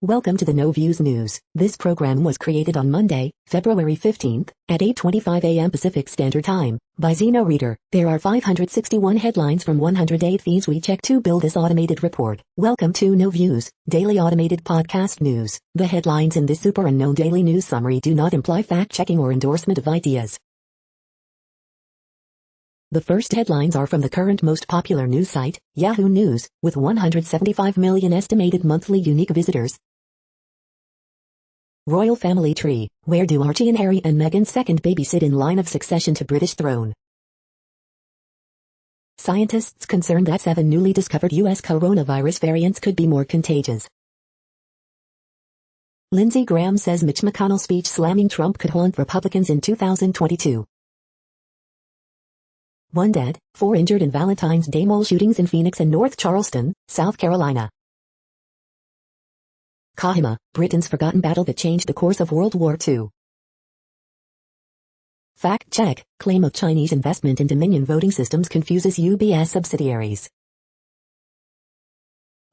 Welcome to the No Views News. This program was created on Monday, February 15th, at 8:25 a.m. Pacific Standard Time, by Zeno Reader. There are 561 headlines from 108 feeds we check to build this automated report. Welcome to No Views, daily automated podcast news. The headlines in this super unknown daily news summary do not imply fact-checking or endorsement of ideas. The first headlines are from the current most popular news site, Yahoo News, with 175 million estimated monthly unique visitors. Royal Family Tree, where do Archie and Harry and Meghan's second baby sit in line of succession to British throne? Scientists concerned that 7 newly discovered U.S. coronavirus variants could be more contagious. Lindsey Graham says Mitch McConnell's speech slamming Trump could haunt Republicans in 2022. 1 dead, 4 injured in Valentine's Day mall shootings in Phoenix and North Charleston, South Carolina. Kahima, Britain's forgotten battle that changed the course of World War II. Fact check, claim of Chinese investment in Dominion voting systems confuses UBS subsidiaries.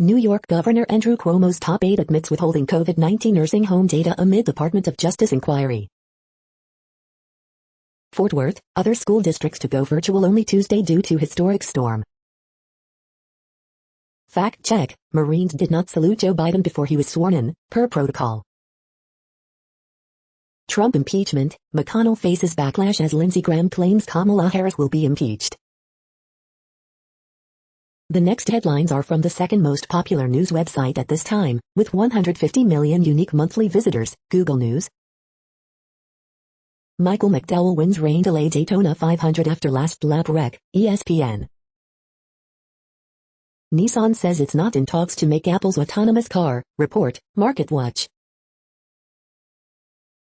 New York Governor Andrew Cuomo's top aide admits withholding COVID-19 nursing home data amid Department of Justice inquiry. Fort Worth, other school districts to go virtual only Tuesday due to historic storm. Fact check, Marines did not salute Joe Biden before he was sworn in, per protocol. Trump impeachment, McConnell faces backlash as Lindsey Graham claims Kamala Harris will be impeached. The next headlines are from the second most popular news website at this time, with 150 million unique monthly visitors, Google News. Michael McDowell wins rain delay Daytona 500 after last lap wreck, ESPN. Nissan says it's not in talks to make Apple's autonomous car, report, MarketWatch.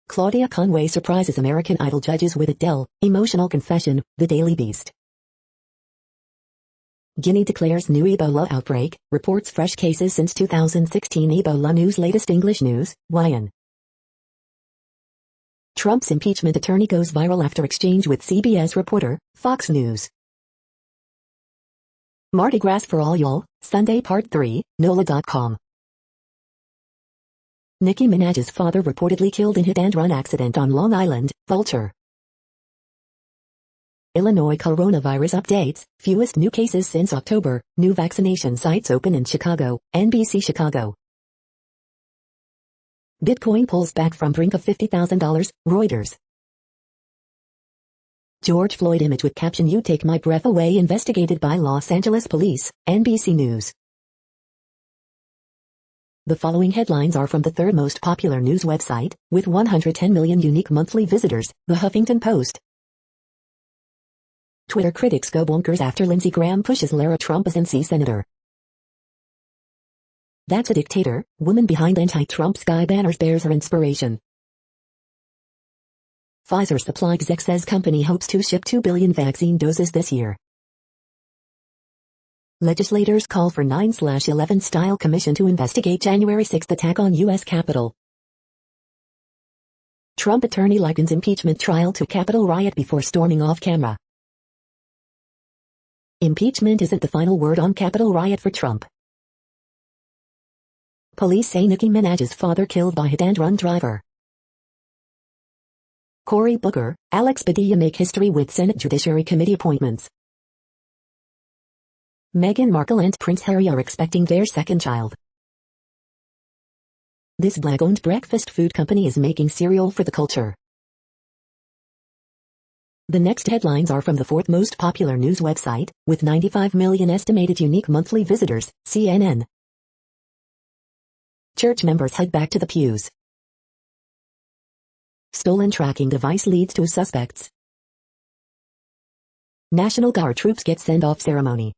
Claudia Conway surprises American Idol judges with Adele, emotional confession, The Daily Beast. Guinea declares new Ebola outbreak, reports fresh cases since 2016 Ebola news latest English news, YN. Trump's impeachment attorney goes viral after exchange with CBS reporter, Fox News. Mardi Gras for all y'all, Sunday Part 3, NOLA.com. Nicki Minaj's father reportedly killed in hit-and-run accident on Long Island, Vulture. Illinois coronavirus updates, fewest new cases since October, new vaccination sites open in Chicago, NBC Chicago. Bitcoin pulls back from brink of $50,000, Reuters. George Floyd image with caption "You Take My Breath Away" investigated by Los Angeles police, NBC News. The following headlines are from the third most popular news website, with 110 million unique monthly visitors, The Huffington Post. Twitter critics go bonkers after Lindsey Graham pushes Lara Trump as NC Senator. That's a dictator, woman behind anti-Trump sky banners bears her inspiration. Pfizer supply exec says company hopes to ship 2 billion vaccine doses this year. Legislators call for 9/11 style commission to investigate January 6 attack on U.S. Capitol. Trump attorney likens impeachment trial to Capitol riot before storming off camera. Impeachment isn't the final word on Capitol riot for Trump. Police say Nicki Minaj's father killed by hit-and-run driver. Cory Booker, Alex Padilla make history with Senate Judiciary Committee appointments. Meghan Markle and Prince Harry are expecting their second child. This Black-owned breakfast food company is making cereal for the culture. The next headlines are from the fourth most popular news website, with 95 million estimated unique monthly visitors, CNN. Church members head back to the pews. Stolen tracking device leads to suspects. National Guard troops get send-off ceremony.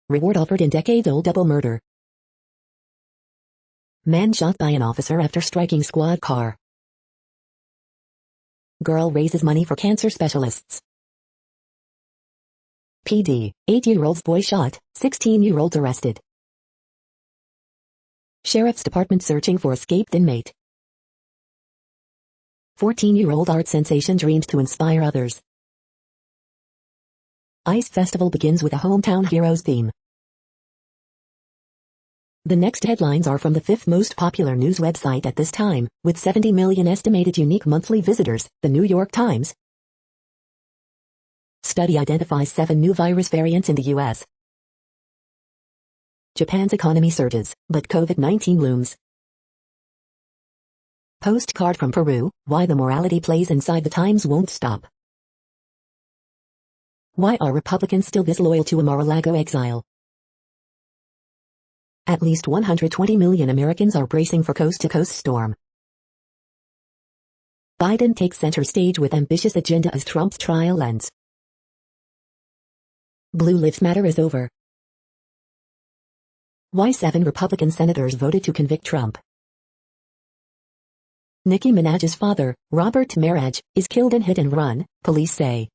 Reward offered in decades-old double murder. Man shot by an officer after striking squad car. Girl raises money for cancer specialists. PD, 8-year-old's boy shot, 16-year-olds arrested. Sheriff's Department searching for escaped inmate. 14-year-old art sensation dreams to inspire others. Ice Festival begins with a hometown heroes theme. The next headlines are from the fifth most popular news website at this time, with 70 million estimated unique monthly visitors, the New York Times. Study identifies 7 new virus variants in the U.S. Japan's economy surges, but COVID-19 looms. Postcard from Peru, why the morality plays inside the Times won't stop. Why are Republicans still disloyal to a Mar-a-Lago exile? At least 120 million Americans are bracing for coast-to-coast storm. Biden takes center stage with ambitious agenda as Trump's trial ends. Blue Lives Matter is over. Why 7 Republican senators voted to convict Trump. Nicki Minaj's father, Robert Maraj, is killed in hit and run, police say.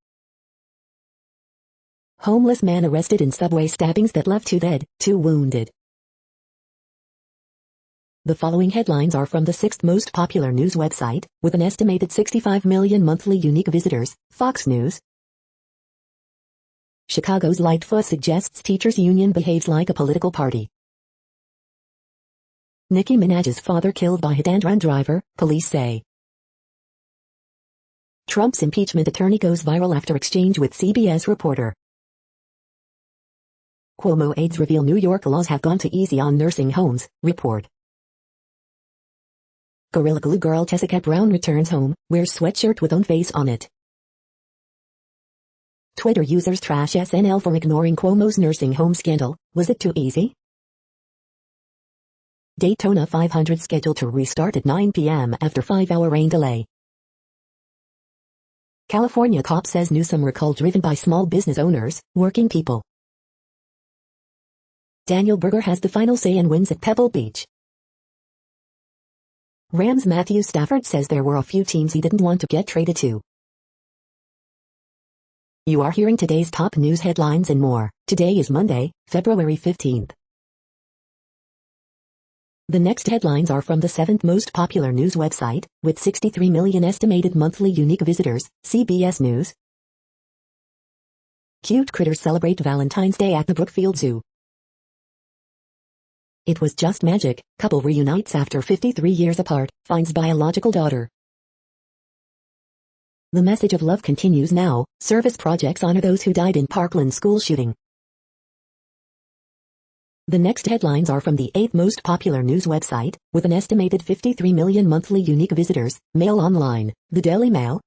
Homeless man arrested in subway stabbings that left 2 dead, 2 wounded. The following headlines are from the 6th most popular news website, with an estimated 65 million monthly unique visitors, Fox News. Chicago's Lightfoot suggests teachers' union behaves like a political party. Nicki Minaj's father killed by hit-and-run driver, police say. Trump's impeachment attorney goes viral after exchange with CBS reporter. Cuomo aides reveal New York laws have gone too easy on nursing homes, report. Gorilla Glue girl Tessica Brown returns home, wears sweatshirt with own face on it. Twitter users trash SNL for ignoring Cuomo's nursing home scandal, was it too easy? Daytona 500 scheduled to restart at 9 p.m. after 5-hour rain delay. California cop says Newsom recall driven by small business owners, working people. Daniel Berger has the final say and wins at Pebble Beach. Rams Matthew Stafford says there were a few teams he didn't want to get traded to. You are hearing today's top news headlines and more. Today is Monday, February 15th. The next headlines are from the 7th most popular news website, with 63 million estimated monthly unique visitors, CBS News. Cute critters celebrate Valentine's Day at the Brookfield Zoo. It was just magic, couple reunites after 53 years apart, finds biological daughter. The message of love continues now, service projects honor those who died in Parkland school shooting. The next headlines are from the 8th most popular news website, with an estimated 53 million monthly unique visitors, Mail Online, the Daily Mail.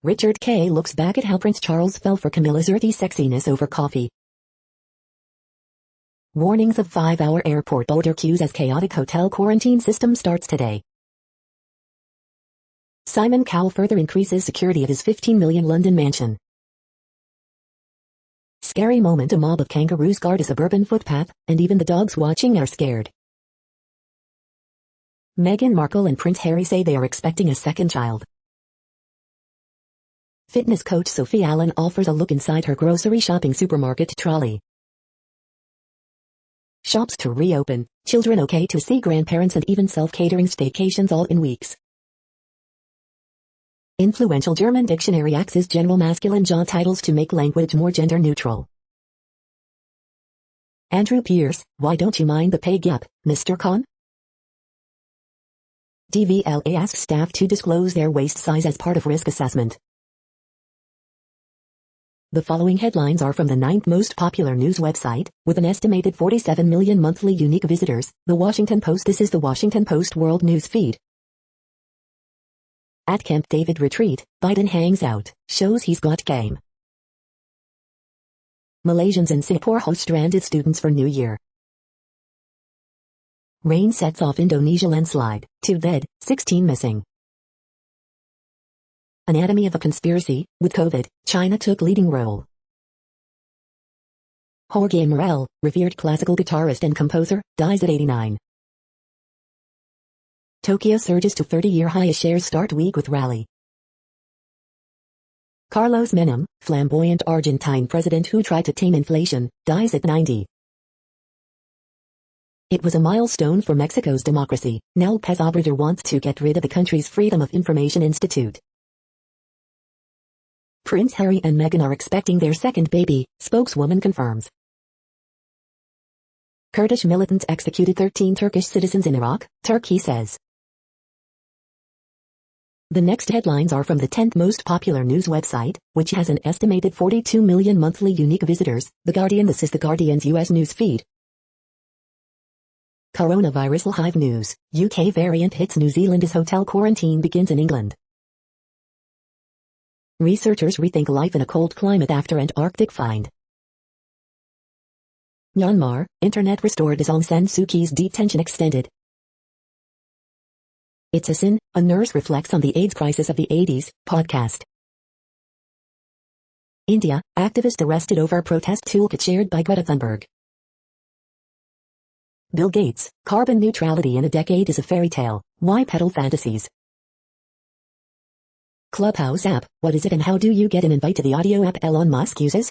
Richard K. looks back at how Prince Charles fell for Camilla's earthy sexiness over coffee. Warnings of 5-hour airport border queues as chaotic hotel quarantine system starts today. Simon Cowell further increases security of his 15 million London mansion. Scary moment, a mob of kangaroos guard a suburban footpath, and even the dogs watching are scared. Meghan Markle and Prince Harry say they are expecting a second child. Fitness coach Sophie Allen offers a look inside her grocery shopping supermarket trolley. Shops to reopen, children okay to see grandparents and even self-catering staycations all in weeks. Influential German dictionary axes general masculine job titles to make language more gender neutral. Andrew Pierce, why don't you mind the pay gap, Mr. Khan? DVLA asks staff to disclose their waist size as part of risk assessment. The following headlines are from the 9th most popular news website, with an estimated 47 million monthly unique visitors, The Washington Post. This is The Washington Post World News Feed. At Camp David retreat, Biden hangs out, shows he's got game. Malaysians in Singapore host stranded students for New Year. Rain sets off Indonesia landslide, 2 dead, 16 missing. Anatomy of a conspiracy, with COVID, China took leading role. Jorge Morel, revered classical guitarist and composer, dies at 89. Tokyo surges to 30-year high as shares start week with rally. Carlos Menem, flamboyant Argentine president who tried to tame inflation, dies at 90. It was a milestone for Mexico's democracy. Now López Obrador wants to get rid of the country's Freedom of Information Institute. Prince Harry and Meghan are expecting their second baby, spokeswoman confirms. Kurdish militants executed 13 Turkish citizens in Iraq, Turkey says. The next headlines are from the 10th most popular news website, which has an estimated 42 million monthly unique visitors, The Guardian. This is The Guardian's US news feed. Coronavirus live news. UK variant hits New Zealand as hotel quarantine begins in England. Researchers rethink life in a cold climate after Antarctic find. Myanmar, internet restored as Aung San Suu Kyi's detention extended. It's a Sin, a nurse reflects on the AIDS crisis of the 80s, podcast. India, activist arrested over protest toolkit shared by Greta Thunberg. Bill Gates, carbon neutrality in a decade is a fairy tale, why peddle fantasies? Clubhouse app, what is it and how do you get an invite to the audio app Elon Musk uses?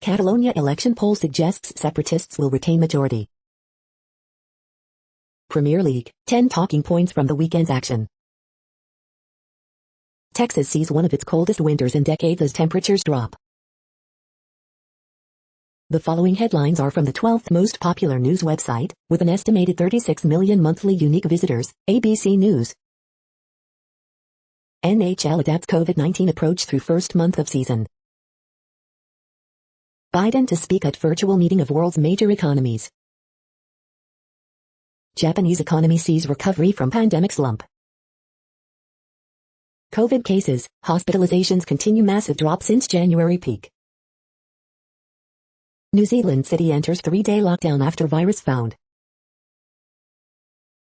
Catalonia election poll suggests separatists will retain majority. Premier League, 10 talking points from the weekend's action. Texas sees one of its coldest winters in decades as temperatures drop. The following headlines are from the 12th most popular news website, with an estimated 36 million monthly unique visitors, ABC News. NHL adapts COVID-19 approach through first month of season. Biden to speak at virtual meeting of world's major economies. Japanese economy sees recovery from pandemic slump. COVID cases, hospitalizations continue massive drop since January peak. New Zealand city enters 3-day lockdown after virus found.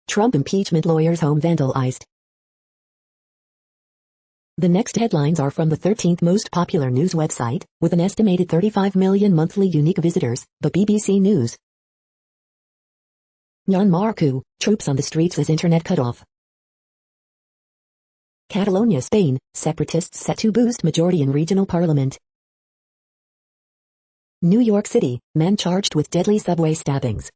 Trump impeachment lawyers home vandalized. The next headlines are from the 13th most popular news website, with an estimated 35 million monthly unique visitors, the BBC News. Myanmar coup, troops on the streets as internet cut off. Catalonia, Spain, separatists set to boost majority in regional parliament. New York City, man charged with deadly subway stabbings.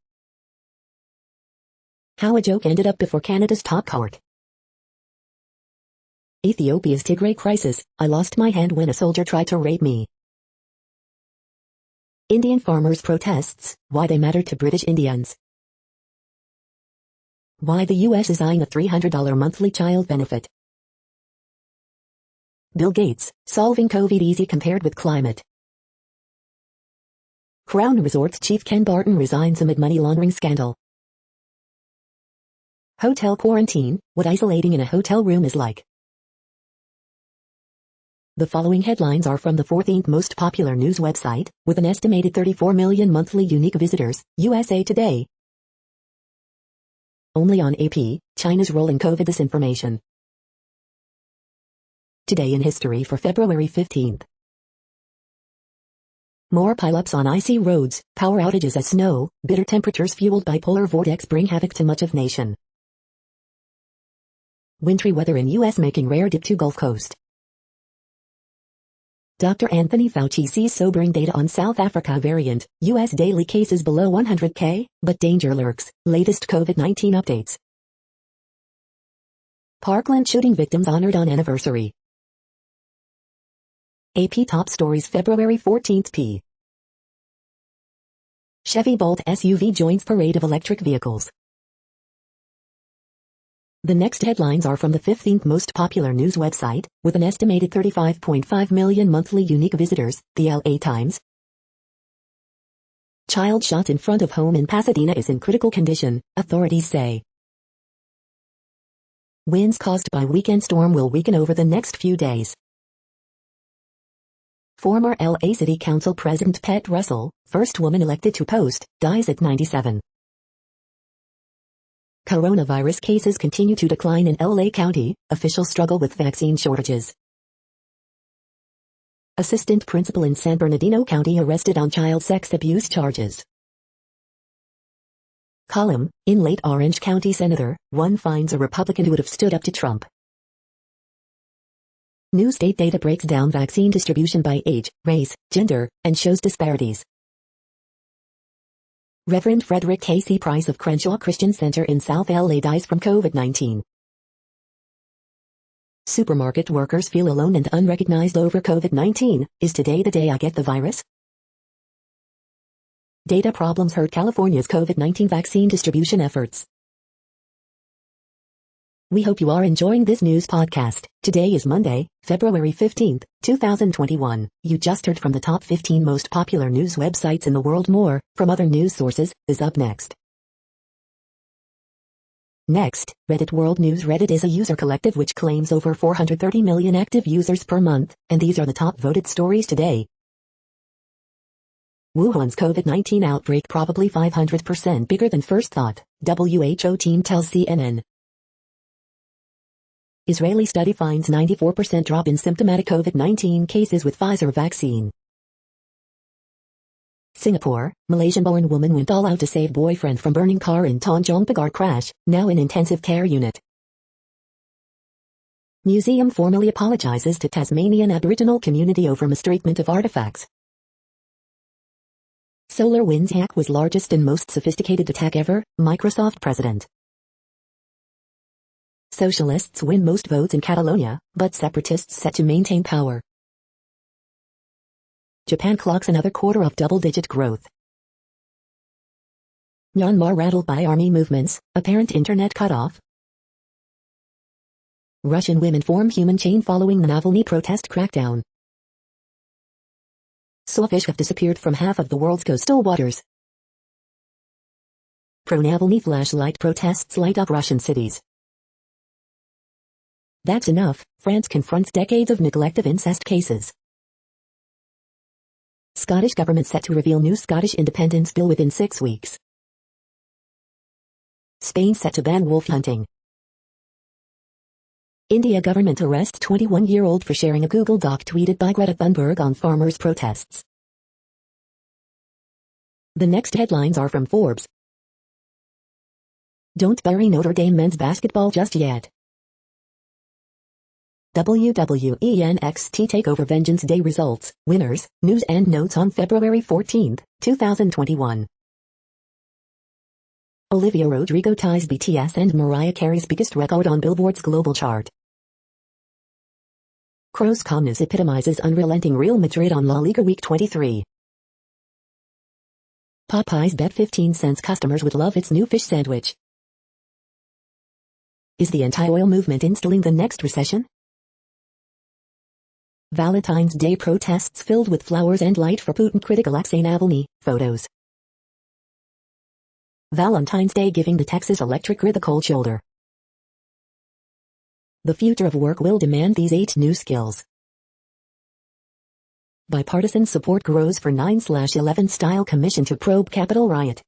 How a joke ended up before Canada's top court. Ethiopia's Tigray crisis, I lost my hand when a soldier tried to rape me. Indian farmers' protests, why they matter to British Indians. Why the U.S. is eyeing a $300 monthly child benefit. Bill Gates, solving COVID easy compared with climate. Crown Resorts chief Ken Barton resigns amid money laundering scandal. Hotel quarantine, what isolating in a hotel room is like. The following headlines are from the 14th most popular news website, with an estimated 34 million monthly unique visitors, USA Today. Only on AP, China's rolling COVID disinformation. Today in history for February 15th. More pileups on icy roads, power outages as snow, bitter temperatures fueled by polar vortex bring havoc to much of nation. Wintry weather in U.S. making rare dip to Gulf Coast. Dr. Anthony Fauci sees sobering data on South Africa variant, U.S. daily cases below 100K, but danger lurks, latest COVID-19 updates. Parkland shooting victims honored on anniversary. AP top stories February 14th p. Chevy Bolt SUV joins parade of electric vehicles. The next headlines are from the 15th most popular news website, with an estimated 35.5 million monthly unique visitors, the LA Times. Child shot in front of home in Pasadena is in critical condition, authorities say. Winds caused by weekend storm will weaken over the next few days. Former LA City Council President Pete Russell, first woman elected to post, dies at 97. Coronavirus cases continue to decline in LA County, officials struggle with vaccine shortages. Assistant principal in San Bernardino County arrested on child sex abuse charges. Column, in late Orange County Senator, one finds a Republican who would have stood up to Trump. New state data breaks down vaccine distribution by age, race, gender, and shows disparities. Reverend Frederick K.C. Price of Crenshaw Christian Center in South LA dies from COVID-19. Supermarket workers feel alone and unrecognized over COVID-19. Is today the day I get the virus? Data problems hurt California's COVID-19 vaccine distribution efforts. We hope you are enjoying this news podcast. Today is Monday, February 15th, 2021. You just heard from the top 15 most popular news websites in the world. More from other news sources is up next. Next, Reddit World News. Reddit is a user collective which claims over 430 million active users per month, and these are the top voted stories today. Wuhan's COVID-19 outbreak probably 500% bigger than first thought, WHO team tells CNN. Israeli study finds 94% drop in symptomatic COVID-19 cases with Pfizer vaccine. Singapore, Malaysian-born woman went all out to save boyfriend from burning car in Tanjong Pagar crash, now in intensive care unit. Museum formally apologizes to Tasmanian Aboriginal community over mistreatment of artifacts. SolarWinds hack was largest and most sophisticated attack ever, Microsoft president. Socialists win most votes in Catalonia, but separatists set to maintain power. Japan clocks another quarter of double-digit growth. Myanmar rattled by army movements, apparent internet cutoff. Russian women form human chain following the Navalny protest crackdown. Sawfish have disappeared from half of the world's coastal waters. Pro-Navalny flashlight protests light up Russian cities. That's enough, France confronts decades of neglect of incest cases. Scottish government set to reveal new Scottish independence bill within 6 weeks. Spain set to ban wolf hunting. India government arrests 21-year-old for sharing a Google Doc tweeted by Greta Thunberg on farmers' protests. The next headlines are from Forbes. Don't bury Notre Dame men's basketball just yet. WWE NXT TakeOver Vengeance Day results, winners, news and notes on February 14, 2021. Olivia Rodrigo ties BTS and Mariah Carey's biggest record on Billboard's global chart. Kroos calmness epitomizes unrelenting Real Madrid on La Liga Week 23. Popeyes bet 15 cents customers would love its new fish sandwich. Is the anti-oil movement instilling the next recession? Valentine's Day protests filled with flowers and light for Putin critic Alexei Navalny, photos. Valentine's Day giving the Texas electric grid the cold shoulder. The future of work will demand these 8 new skills. Bipartisan support grows for 9/11 style commission to probe Capitol riot.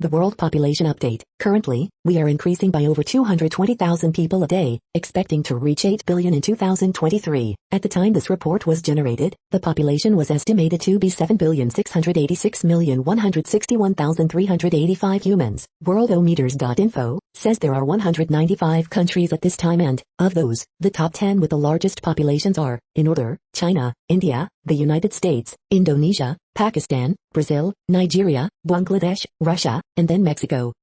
The World Population Update. Currently, we are increasing by over 220,000 people a day, expecting to reach 8 billion in 2023. At the time this report was generated, the population was estimated to be 7,686,161,385 humans. Worldometers.info says there are 195 countries at this time and, of those, the top 10 with the largest populations are, in order, China, India, the United States, Indonesia, Pakistan, Brazil, Nigeria, Bangladesh, Russia, and then Mexico.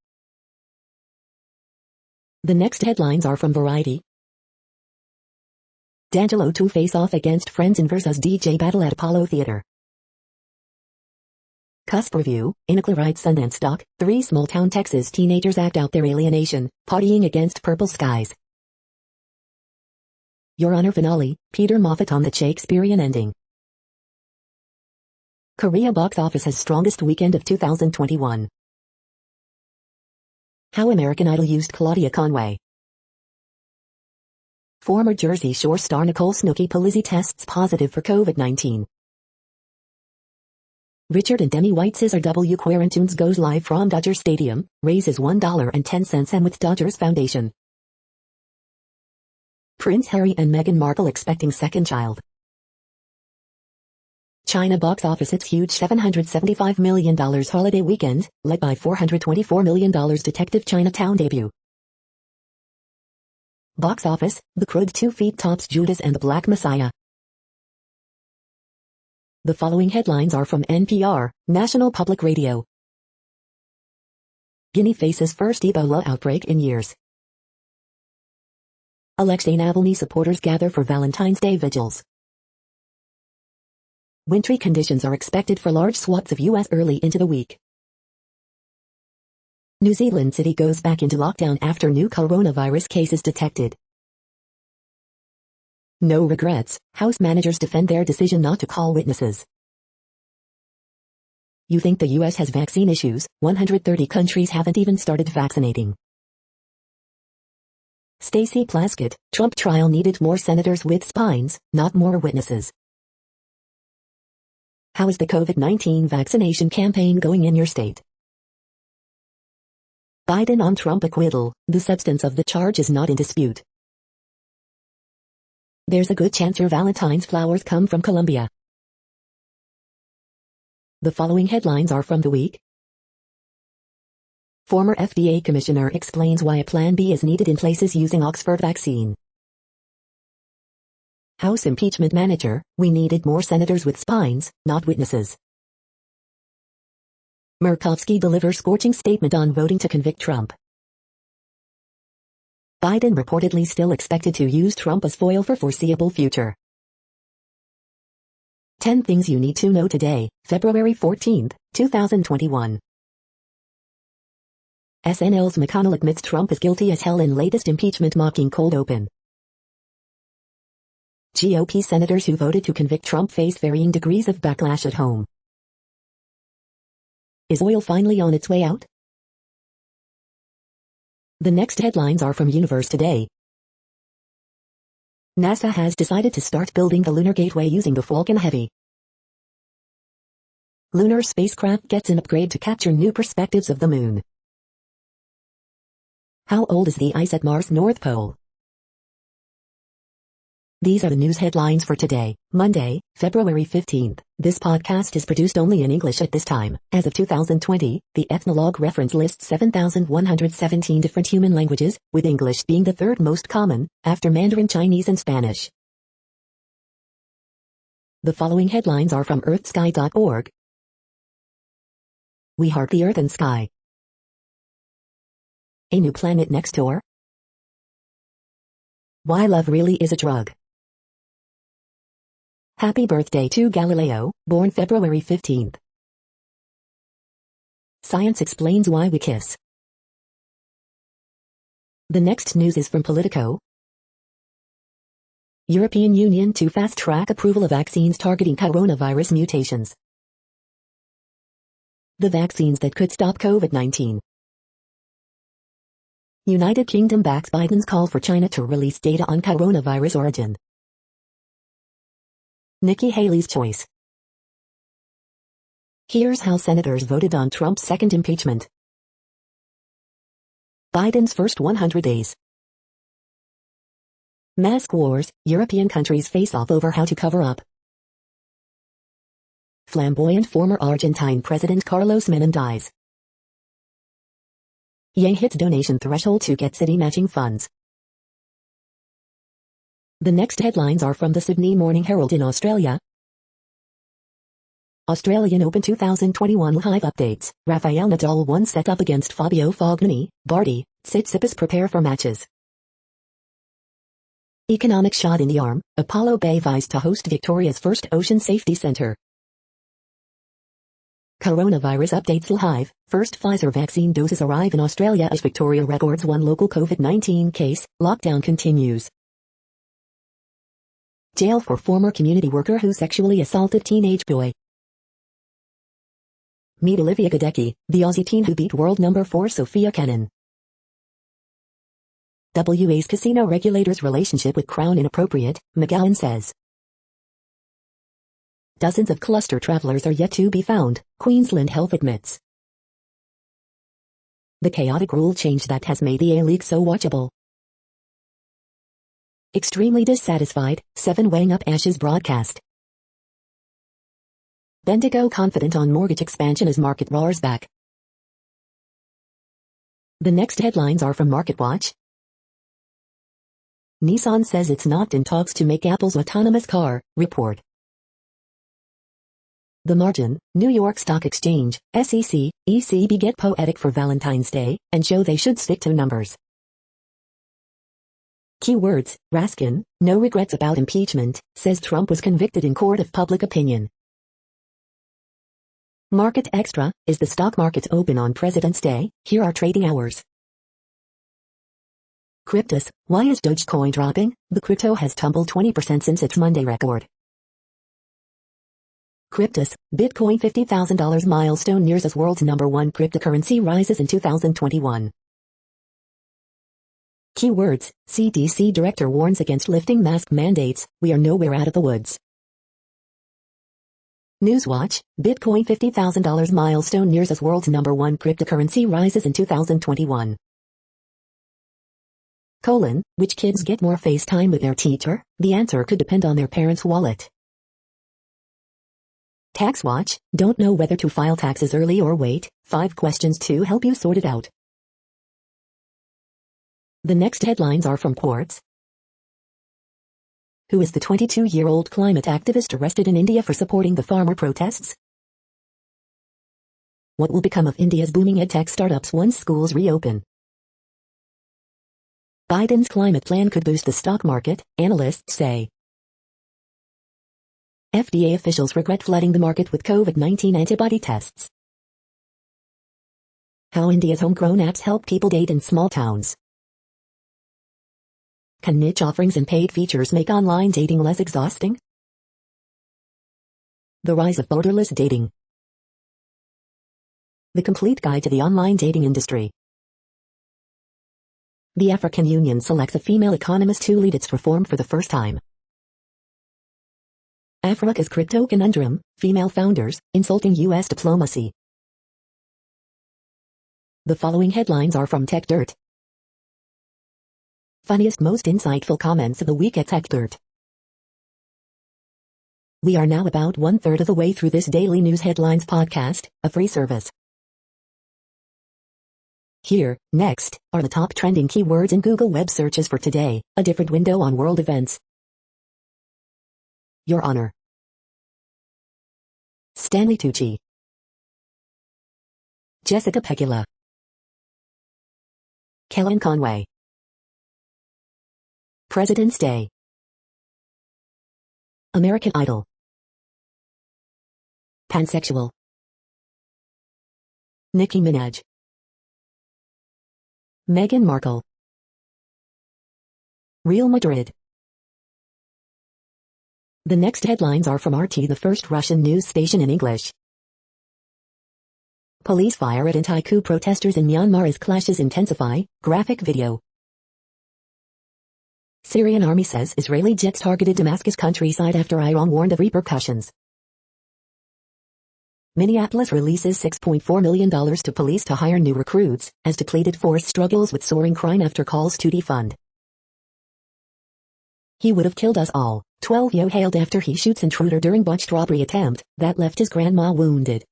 The next headlines are from Variety. D'Angelo to face off against friends in versus DJ battle at Apollo Theater. Cusp Review, in a Claride Sundance doc, 3 small-town Texas teenagers act out their alienation, partying against purple skies. Your Honor finale, Peter Moffat on the Shakespearean ending. Korea box office has strongest weekend of 2021. How American Idol used Claudia Conway. Former Jersey Shore star Nicole Snooki Polizzi tests positive for COVID-19. Richard and Demi White Scissor W Quarantunes goes live from Dodger Stadium, raises $1.10 and with Dodgers Foundation. Prince Harry and Meghan Markle expecting second child. China box office its huge $775 million holiday weekend, led by $424 million Detective Chinatown debut. Box office, The Crowd 2 feet tops Judas and the Black Messiah. The following headlines are from NPR, National Public Radio. Guinea faces first Ebola outbreak in years. Alexei Navalny supporters gather for Valentine's Day vigils. Wintry conditions are expected for large swaths of U.S. early into the week. New Zealand City goes back into lockdown after new coronavirus cases detected. No regrets, House managers defend their decision not to call witnesses. You think the U.S. has vaccine issues? 130 countries haven't even started vaccinating. Stacey Plaskett, Trump trial needed more senators with spines, not more witnesses. How is the COVID-19 vaccination campaign going in your state? Biden on Trump acquittal, the substance of the charge is not in dispute. There's a good chance your Valentine's flowers come from Colombia. The following headlines are from the week. Former FDA commissioner explains why a Plan B is needed in places using Oxford vaccine. House impeachment manager, we needed more senators with spines, not witnesses. Murkowski delivers scorching statement on voting to convict Trump. Biden reportedly still expected to use Trump as foil for foreseeable future. 10 things you need to know today, February 14, 2021. SNL's McConnell admits Trump is guilty as hell in latest impeachment mocking cold open. GOP senators who voted to convict Trump face varying degrees of backlash at home. Is oil finally on its way out? The next headlines are from Universe Today. NASA has decided to start building the Lunar Gateway using the Falcon Heavy. Lunar spacecraft gets an upgrade to capture new perspectives of the moon. How old is the ice at Mars' North Pole? These are the news headlines for today, Monday, February 15th. This podcast is produced only in English at this time. As of 2020, the Ethnologue reference lists 7,117 different human languages, with English being the third most common, after Mandarin Chinese and Spanish. The following headlines are from earthsky.org. We heart the earth and sky. A new planet next door? Why love really is a drug. Happy birthday to Galileo, born February 15th. Science explains why we kiss. The next news is from Politico. European Union to fast-track approval of vaccines targeting coronavirus mutations. The vaccines that could stop COVID-19. United Kingdom backs Biden's call for China to release data on coronavirus origin. Nikki Haley's choice. Here's how senators voted on Trump's second impeachment. Biden's first 100 days. Mask wars, European countries face off over how to cover up. Flamboyant former Argentine President Carlos Menem dies. Yang hits donation threshold to get city matching funds. The next headlines are from the Sydney Morning Herald in Australia. Australian Open 2021 live updates. Rafael Nadal 1 set up against Fabio Fognini, Barty, Tsitsipas prepare for matches. Economic shot in the arm, Apollo Bay vies to host Victoria's first Ocean Safety Center. Coronavirus updates live. First Pfizer vaccine doses arrive in Australia as Victoria records one local COVID-19 case. Lockdown continues. Jail for former community worker who sexually assaulted teenage boy. Meet Olivia Gadecki, the Aussie teen who beat world number 4 Sophia Kenin. WA's casino regulator's relationship with Crown inappropriate, McGowan says. Dozens of cluster travelers are yet to be found, Queensland Health admits. The chaotic rule change that has made the A-League so watchable. Extremely dissatisfied, 7 weighing up Ashes broadcast. Bendigo confident on mortgage expansion as market roars back. The next headlines are from MarketWatch. Nissan says it's not in talks to make Apple's autonomous car, report. The Margin, New York Stock Exchange, SEC, ECB get poetic for Valentine's Day, and show they should stick to numbers. Keywords, Raskin, no regrets about impeachment, says Trump was convicted in court of public opinion. Market Extra, is the stock market open on President's Day? Here are trading hours. Cryptos, why is Dogecoin dropping? The crypto has tumbled 20% since its Monday record. Cryptos, Bitcoin $50,000 milestone nears as world's #1 cryptocurrency rises in 2021. Keywords, CDC director warns against lifting mask mandates, we are nowhere out of the woods. Newswatch, Bitcoin $50,000 milestone nears as world's #1 cryptocurrency rises in 2021. Which kids get more FaceTime with their teacher? The answer could depend on their parents' wallet. TaxWatch, don't know whether to file taxes early or wait, 5 questions to help you sort it out. The next headlines are from Quartz. Who is the 22-year-old climate activist arrested in India for supporting the farmer protests? What will become of India's booming edtech startups once schools reopen? Biden's climate plan could boost the stock market, analysts say. FDA officials regret flooding the market with COVID-19 antibody tests. How India's homegrown apps help people date in small towns. Can niche offerings and paid features make online dating less exhausting? The rise of borderless dating. The complete guide to the online dating industry. The African Union selects a female economist to lead its reform for the first time. Africa's crypto conundrum, female founders, insulting U.S. diplomacy. The following headlines are from Tech Dirt. Funniest most insightful comments of the week at Tech Dirt. We are now about 1/3 of the way through this daily news headlines podcast, a free service. Here, next, are the top trending keywords in Google web searches for today, a different window on world events. Your Honor. Stanley Tucci. Jessica Pegula. Kellen Conway. President's Day. American Idol. Pansexual. Nicki Minaj. Meghan Markle. Real Madrid. The next headlines are from RT, the first Russian news station in English. Police fire at anti-coup protesters in Myanmar as clashes intensify, graphic video. Syrian army says Israeli jets targeted Damascus countryside after Iran warned of repercussions. Minneapolis releases $6.4 million to police to hire new recruits, as depleted force struggles with soaring crime after calls to defund. He would have killed us all, 12-year-old hailed after he shoots intruder during botched robbery attempt that left his grandma wounded.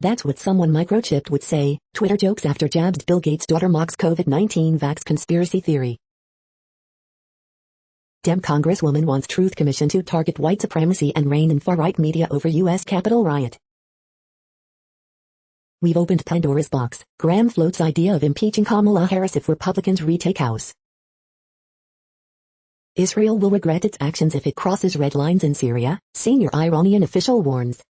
That's what someone microchipped would say. Twitter jokes after jabs. Bill Gates' daughter mocks COVID-19 vax conspiracy theory. Dem Congresswoman wants Truth Commission to target white supremacy and rein in far-right media over U.S. Capitol riot. We've opened Pandora's box. Graham floats idea of impeaching Kamala Harris if Republicans retake House. Israel will regret its actions if it crosses red lines in Syria, senior Iranian official warns.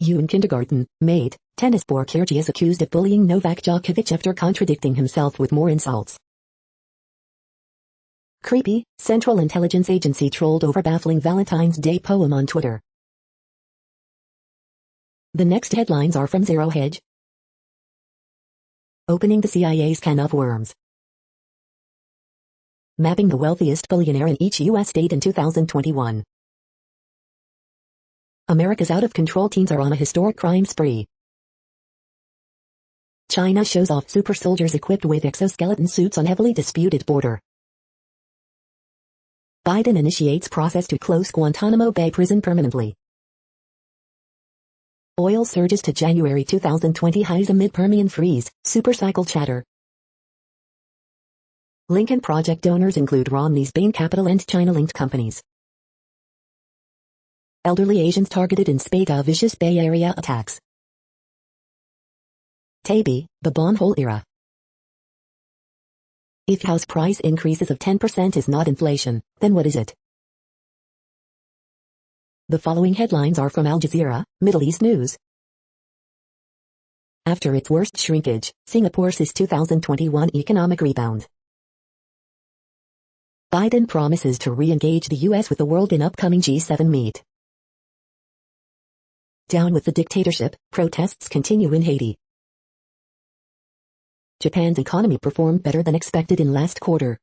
In kindergarten, maid, tennis Borkirji is accused of bullying Novak Djokovic after contradicting himself with more insults. Creepy, Central Intelligence Agency trolled over baffling Valentine's Day poem on Twitter. The next headlines are from Zero Hedge. Opening the CIA's can of worms. Mapping the wealthiest billionaire in each U.S. state in 2021. America's out-of-control teens are on a historic crime spree. China shows off super soldiers equipped with exoskeleton suits on heavily disputed border. Biden initiates process to close Guantanamo Bay prison permanently. Oil surges to January 2020 highs amid Permian freeze, supercycle chatter. Lincoln Project donors include Romney's Bain Capital and China-linked companies. Elderly Asians targeted in spate of vicious Bay Area attacks. Taby, the bond hole era. If house price increases of 10% is not inflation, then what is it? The following headlines are from Al Jazeera, Middle East News. After its worst shrinkage, Singapore sees 2021 economic rebound. Biden promises to re-engage the U.S. with the world in upcoming G7 meet. Down with the dictatorship, protests continue in Haiti. Japan's economy performed better than expected in last quarter.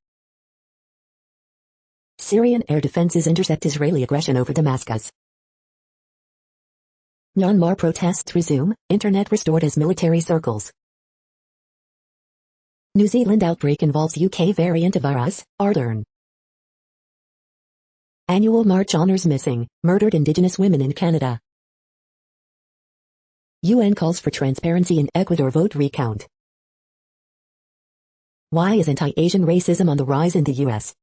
Syrian air defenses intercept Israeli aggression over Damascus. Myanmar protests resume, internet restored as military circles. New Zealand outbreak involves UK variant of virus, Ardern. Annual march honors missing, murdered Indigenous women in Canada. UN calls for transparency in Ecuador vote recount. Why is anti-Asian racism on the rise in the U.S.?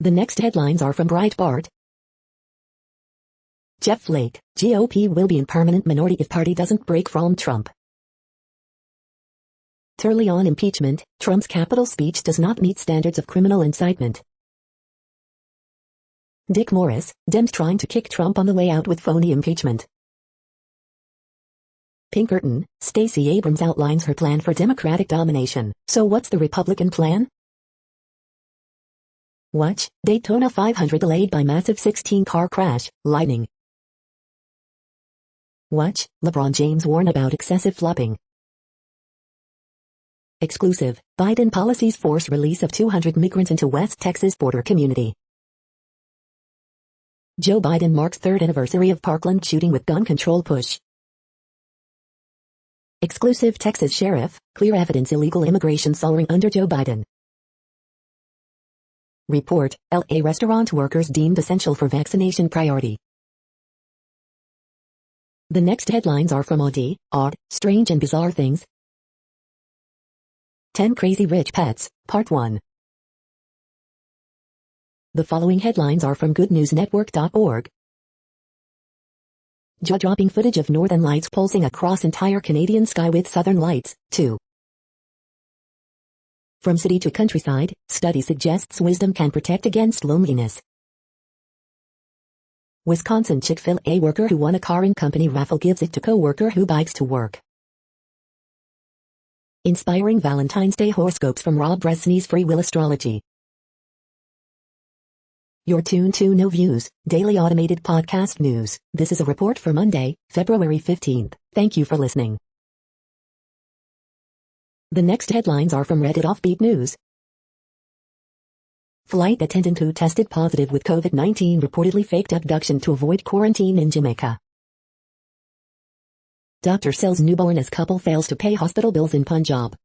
The next headlines are from Breitbart. Jeff Flake, GOP will be in permanent minority if party doesn't break from Trump. Turley on impeachment, Trump's Capitol speech does not meet standards of criminal incitement. Dick Morris, Dems trying to kick Trump on the way out with phony impeachment. Pinkerton, Stacey Abrams outlines her plan for Democratic domination. So what's the Republican plan? Watch, Daytona 500 delayed by massive 16-car crash, lightning. Watch, LeBron James warn about excessive flopping. Exclusive, Biden policies force release of 200 migrants into West Texas border community. Joe Biden marks third anniversary of Parkland shooting with gun control push. Exclusive Texas sheriff, clear evidence illegal immigration soaring under Joe Biden. Report, LA restaurant workers deemed essential for vaccination priority. The next headlines are from Odd, Strange and Bizarre Things. 10 Crazy Rich Pets, Part 1. The following headlines are from goodnewsnetwork.org. Jaw-dropping footage of northern lights pulsing across entire Canadian sky with southern lights, 2. From city to countryside, study suggests wisdom can protect against loneliness. Wisconsin Chick-fil-A worker who won a car in company raffle gives it to co-worker who bikes to work. Inspiring Valentine's Day horoscopes from Rob Bresney's Free Will Astrology. You're tuned to No Views, daily automated podcast news. This is a report for Monday, February 15th. Thank you for listening. The next headlines are from Reddit Offbeat News. Flight attendant who tested positive with COVID-19 reportedly faked abduction to avoid quarantine in Jamaica. Doctor sells newborn as couple fails to pay hospital bills in Punjab.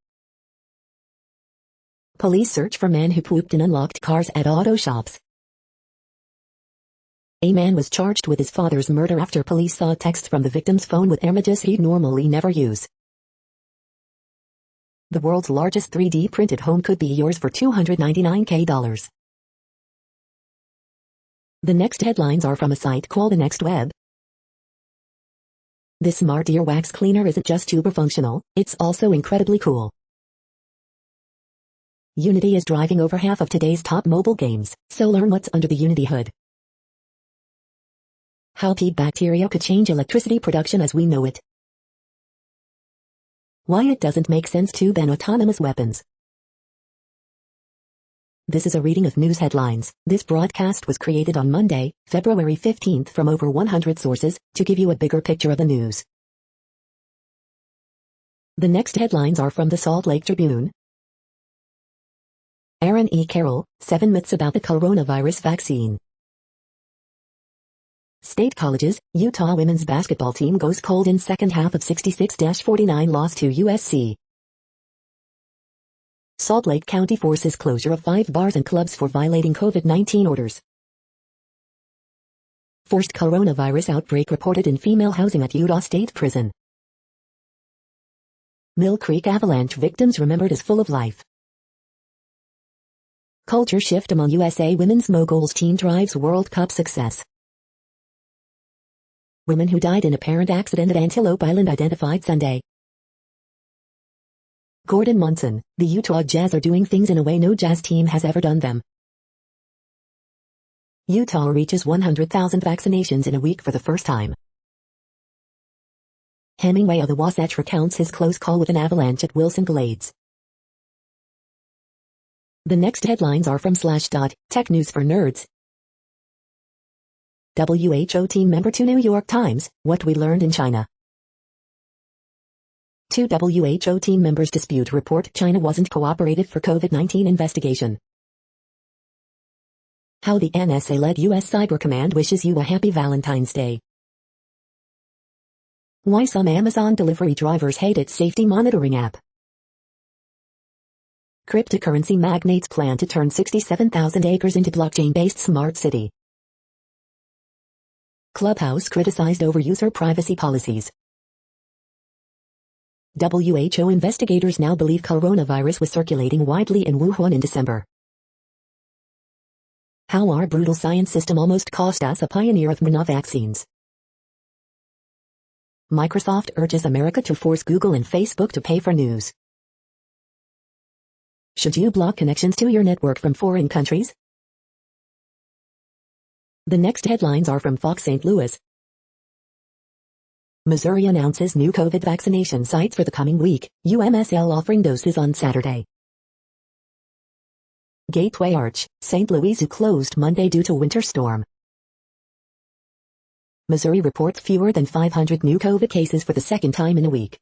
Police search for man who pooped in unlocked cars at auto shops. A man was charged with his father's murder after police saw texts from the victim's phone with images he'd normally never use. The world's largest 3D printed home could be yours for $299K. The next headlines are from a site called The Next Web. This smart earwax cleaner isn't just uber functional, it's also incredibly cool. Unity is driving over half of today's top mobile games, so learn what's under the Unity hood. How peat bacteria could change electricity production as we know it. Why it doesn't make sense to ban autonomous weapons. This is a reading of news headlines. This broadcast was created on Monday, February 15th from over 100 sources, to give you a bigger picture of the news. The next headlines are from the Salt Lake Tribune. Aaron E. Carroll, 7 myths about the coronavirus vaccine. State colleges, Utah women's basketball team goes cold in second half of 66-49 loss to USC. Salt Lake County forces closure of 5 bars and clubs for violating COVID-19 orders. Forced coronavirus outbreak reported in female housing at Utah State Prison. Mill Creek avalanche victims remembered as full of life. Culture shift among USA women's moguls team drives World Cup success. Women who died in apparent accident at Antelope Island identified Sunday. Gordon Munson, the Utah Jazz are doing things in a way no Jazz team has ever done them. Utah reaches 100,000 vaccinations in a week for the first time. Hemingway of the Wasatch recounts his close call with an avalanche at Wilson Glades. The next headlines are from Slashdot, Tech News for Nerds. WHO team member to New York Times, What We Learned in China. Two WHO team members dispute report China wasn't cooperative for COVID-19 investigation. How the NSA-led U.S. Cyber Command wishes you a happy Valentine's Day. Why some Amazon delivery drivers hate its safety monitoring app. Cryptocurrency magnates plan to turn 67,000 acres into blockchain-based smart city. Clubhouse criticized over user privacy policies. WHO investigators now believe coronavirus was circulating widely in Wuhan in December. How our brutal science system almost cost us a pioneer of mRNA vaccines. Microsoft urges America to force Google and Facebook to pay for news. Should you block connections to your network from foreign countries? The next headlines are from Fox St. Louis. Missouri announces new COVID vaccination sites for the coming week, UMSL offering doses on Saturday. Gateway Arch, St. Louis Zoo closed Monday due to winter storm. Missouri reports fewer than 500 new COVID cases for the second time in a week.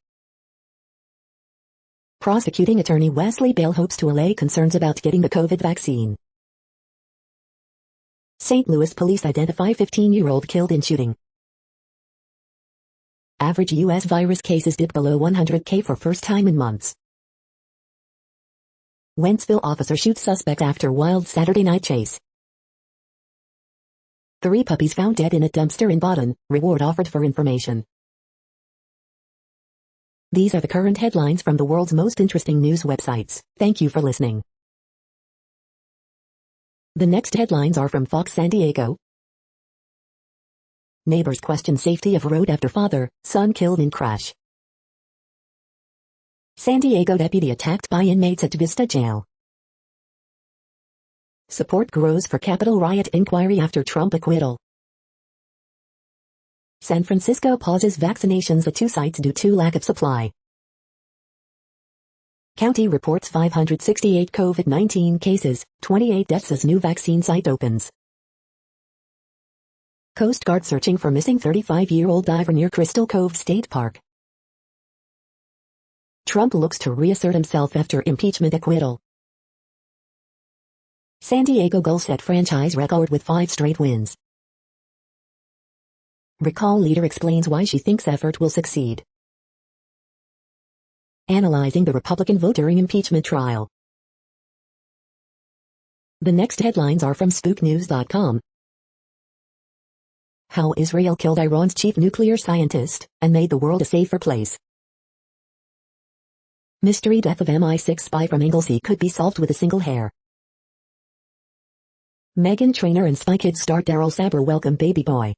Prosecuting attorney Wesley Bell hopes to allay concerns about getting the COVID vaccine. St. Louis police identify 15-year-old killed in shooting. Average U.S. virus cases dip below 100K for first time in months. Wentzville officer shoots suspect after wild Saturday night chase. 3 puppies found dead in a dumpster in Baden, reward offered for information. These are the current headlines from the world's most interesting news websites. Thank you for listening. The next headlines are from Fox San Diego. Neighbors question safety of road after father, son killed in crash. San Diego deputy attacked by inmates at Vista Jail. Support grows for Capitol riot inquiry after Trump acquittal. San Francisco pauses vaccinations at 2 sites due to lack of supply. County reports 568 COVID-19 cases, 28 deaths as new vaccine site opens. Coast Guard searching for missing 35-year-old diver near Crystal Cove State Park. Trump looks to reassert himself after impeachment acquittal. San Diego Gulls set franchise record with 5 straight wins. Recall leader explains why she thinks effort will succeed. Analyzing the Republican vote during impeachment trial. The next headlines are from SpookNews.com. How Israel killed Iran's chief nuclear scientist and made the world a safer place. Mystery death of MI6 spy from Anglesey could be solved with a single hair. Meghan Trainor and Spy Kids star Daryl Saber welcome baby boy.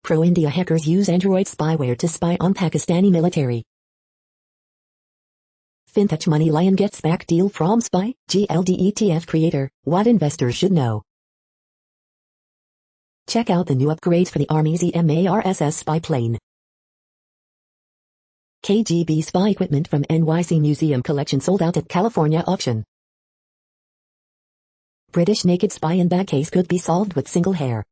Pro-India hackers use Android spyware to spy on Pakistani military. Fintech money lion gets back deal from Spy, GLD ETF creator, what investors should know. Check out the new upgrades for the Army's EMARSS spy plane. KGB spy equipment from NYC Museum collection sold out at California auction. British naked spy in bag case could be solved with single hair.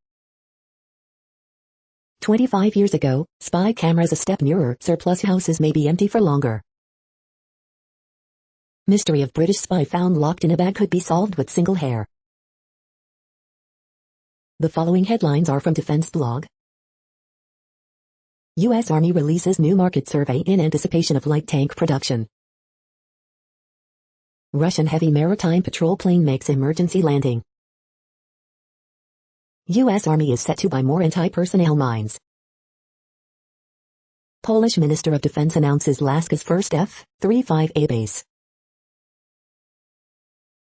25 years ago, spy cameras a step nearer, surplus houses may be empty for longer. Mystery of British spy found locked in a bag could be solved with single hair. The following headlines are from Defense Blog. U.S. Army releases new market survey in anticipation of light tank production. Russian heavy maritime patrol plane makes emergency landing. U.S. Army is set to buy more anti-personnel mines. Polish Minister of Defense announces Alaska's first F-35A base.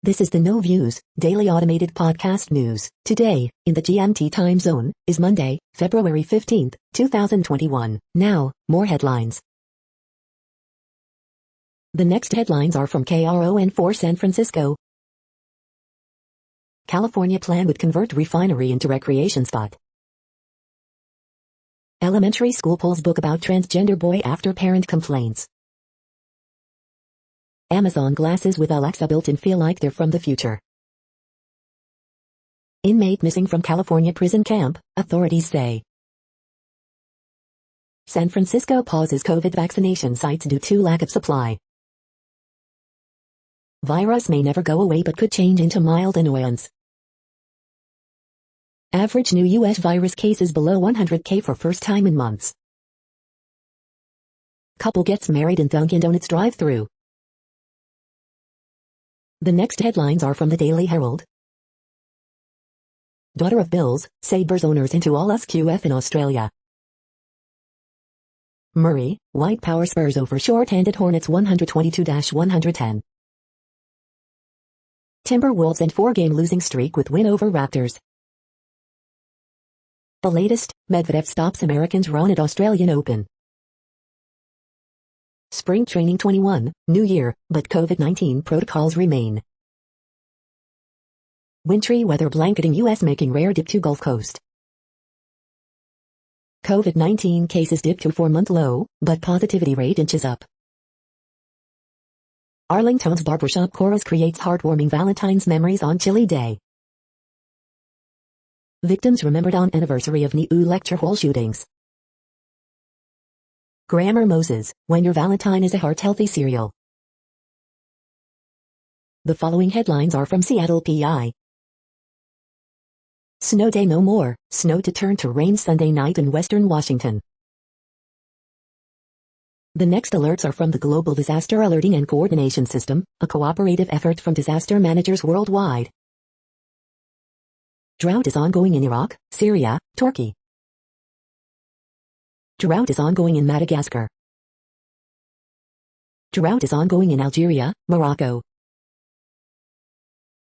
This is the No Views, daily automated podcast news. Today, in the GMT time zone, is Monday, February 15, 2021. Now, more headlines. The next headlines are from KRON4 San Francisco. California plan would convert refinery into recreation spot. Elementary school pulls book about transgender boy after parent complains. Amazon glasses with Alexa built-in feel like they're from the future. Inmate missing from California prison camp, authorities say. San Francisco pauses COVID vaccination sites due to lack of supply. Virus may never go away but could change into mild annoyance. Average new U.S. virus cases below 100K for first time in months. Couple gets married in Dunkin' Donuts drive-thru. The next headlines are from the Daily Herald. Daughter of Bills, Sabres owners into all SQF in Australia. Murray, White Power Spurs over short-handed Hornets 122-110. Timberwolves end 4-game losing streak with win over Raptors. The latest, Medvedev stops Americans' run at Australian Open. Spring Training 21, New Year, but COVID-19 protocols remain. Wintry weather blanketing U.S. making rare dip to Gulf Coast. COVID-19 cases dip to 4-month low, but positivity rate inches up. Arlington's barbershop chorus creates heartwarming Valentine's memories on chilly day. Victims remembered on anniversary of NIU lecture hall shootings. Grammar Moses, when your Valentine is a heart-healthy cereal. The following headlines are from Seattle PI. Snow day no more, snow to turn to rain Sunday night in western Washington. The next alerts are from the Global Disaster Alerting and Coordination System, a cooperative effort from disaster managers worldwide. Drought is ongoing in Iraq, Syria, Turkey. Drought is ongoing in Madagascar. Drought is ongoing in Algeria, Morocco.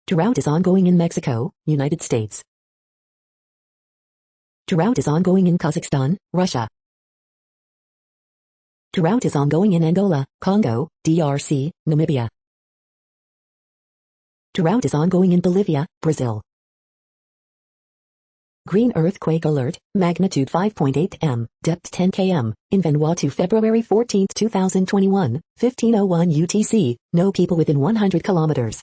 Drought is ongoing in Mexico, United States. Drought is ongoing in Kazakhstan, Russia. Drought is ongoing in Angola, Congo, DRC, Namibia. Drought is ongoing in Bolivia, Brazil. Green earthquake alert, magnitude 5.8 m, depth 10 km, in Vanuatu February 14, 2021, 15:01 UTC, no people within 100 kilometers.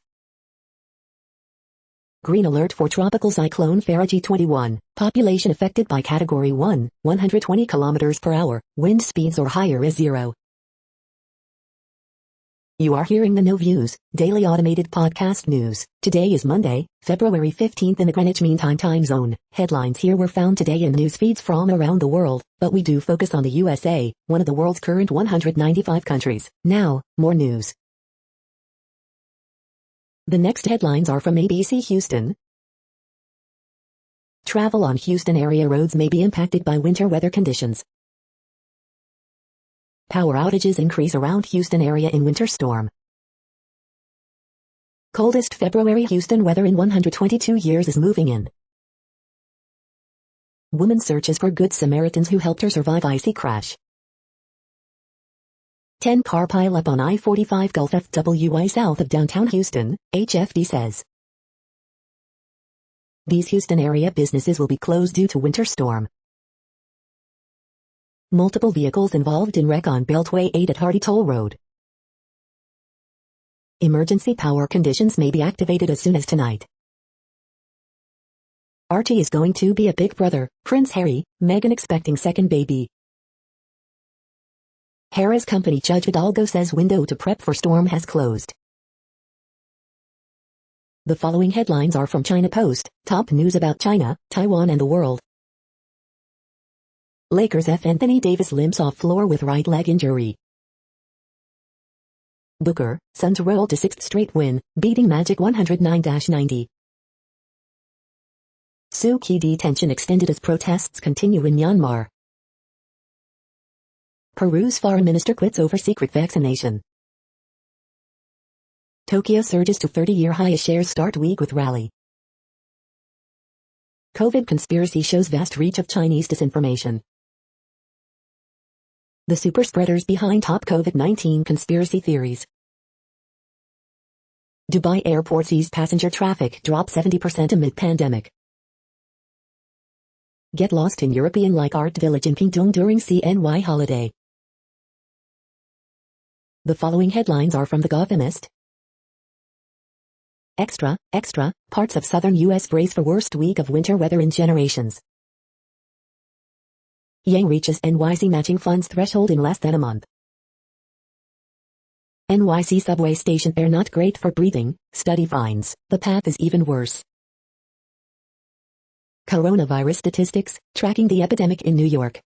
Green alert for tropical cyclone Faraji 21, population affected by category 1, 120 kilometers per hour, wind speeds or higher is 0. You are hearing the No Views, daily automated podcast news. Today is Monday, February 15th in the Greenwich Mean Time zone. Headlines here were found today in news feeds from around the world, but we do focus on the USA, one of the world's current 195 countries. Now, more news. The next headlines are from ABC Houston. Travel on Houston area roads may be impacted by winter weather conditions. Power outages increase around Houston area in winter storm. Coldest February Houston weather in 122 years is moving in. Woman searches for good Samaritans who helped her survive icy crash. 10-car pileup on I-45 Gulf FWI south of downtown Houston, HFD says. These Houston area businesses will be closed due to winter storm. Multiple vehicles involved in wreck on Beltway 8 at Hardy Toll Road. Emergency power conditions may be activated as soon as tonight. Archie is going to be a big brother, Prince Harry, Meghan expecting second baby. Harris company Judge Hidalgo says window to prep for storm has closed. The following headlines are from China Post, top news about China, Taiwan and the world. Lakers F. Anthony Davis limps off floor with right leg injury. Booker, Suns roll to 6th straight win, beating Magic 109-90. Suu Kyi detention extended as protests continue in Myanmar. Peru's foreign minister quits over secret vaccination. Tokyo surges to 30-year high as shares start week with rally. COVID conspiracy shows vast reach of Chinese disinformation. The super spreaders behind top COVID-19 conspiracy theories. Dubai Airport sees passenger traffic drop 70% amid pandemic. Get lost in European-like art village in Pingtung during CNY holiday. The following headlines are from The Gothamist. Extra, parts of southern U.S. brace for worst week of winter weather in generations. Yang reaches NYC matching funds threshold in less than a month. NYC subway station air not great for breathing, study finds, the path is even worse. Coronavirus statistics, tracking the epidemic in New York.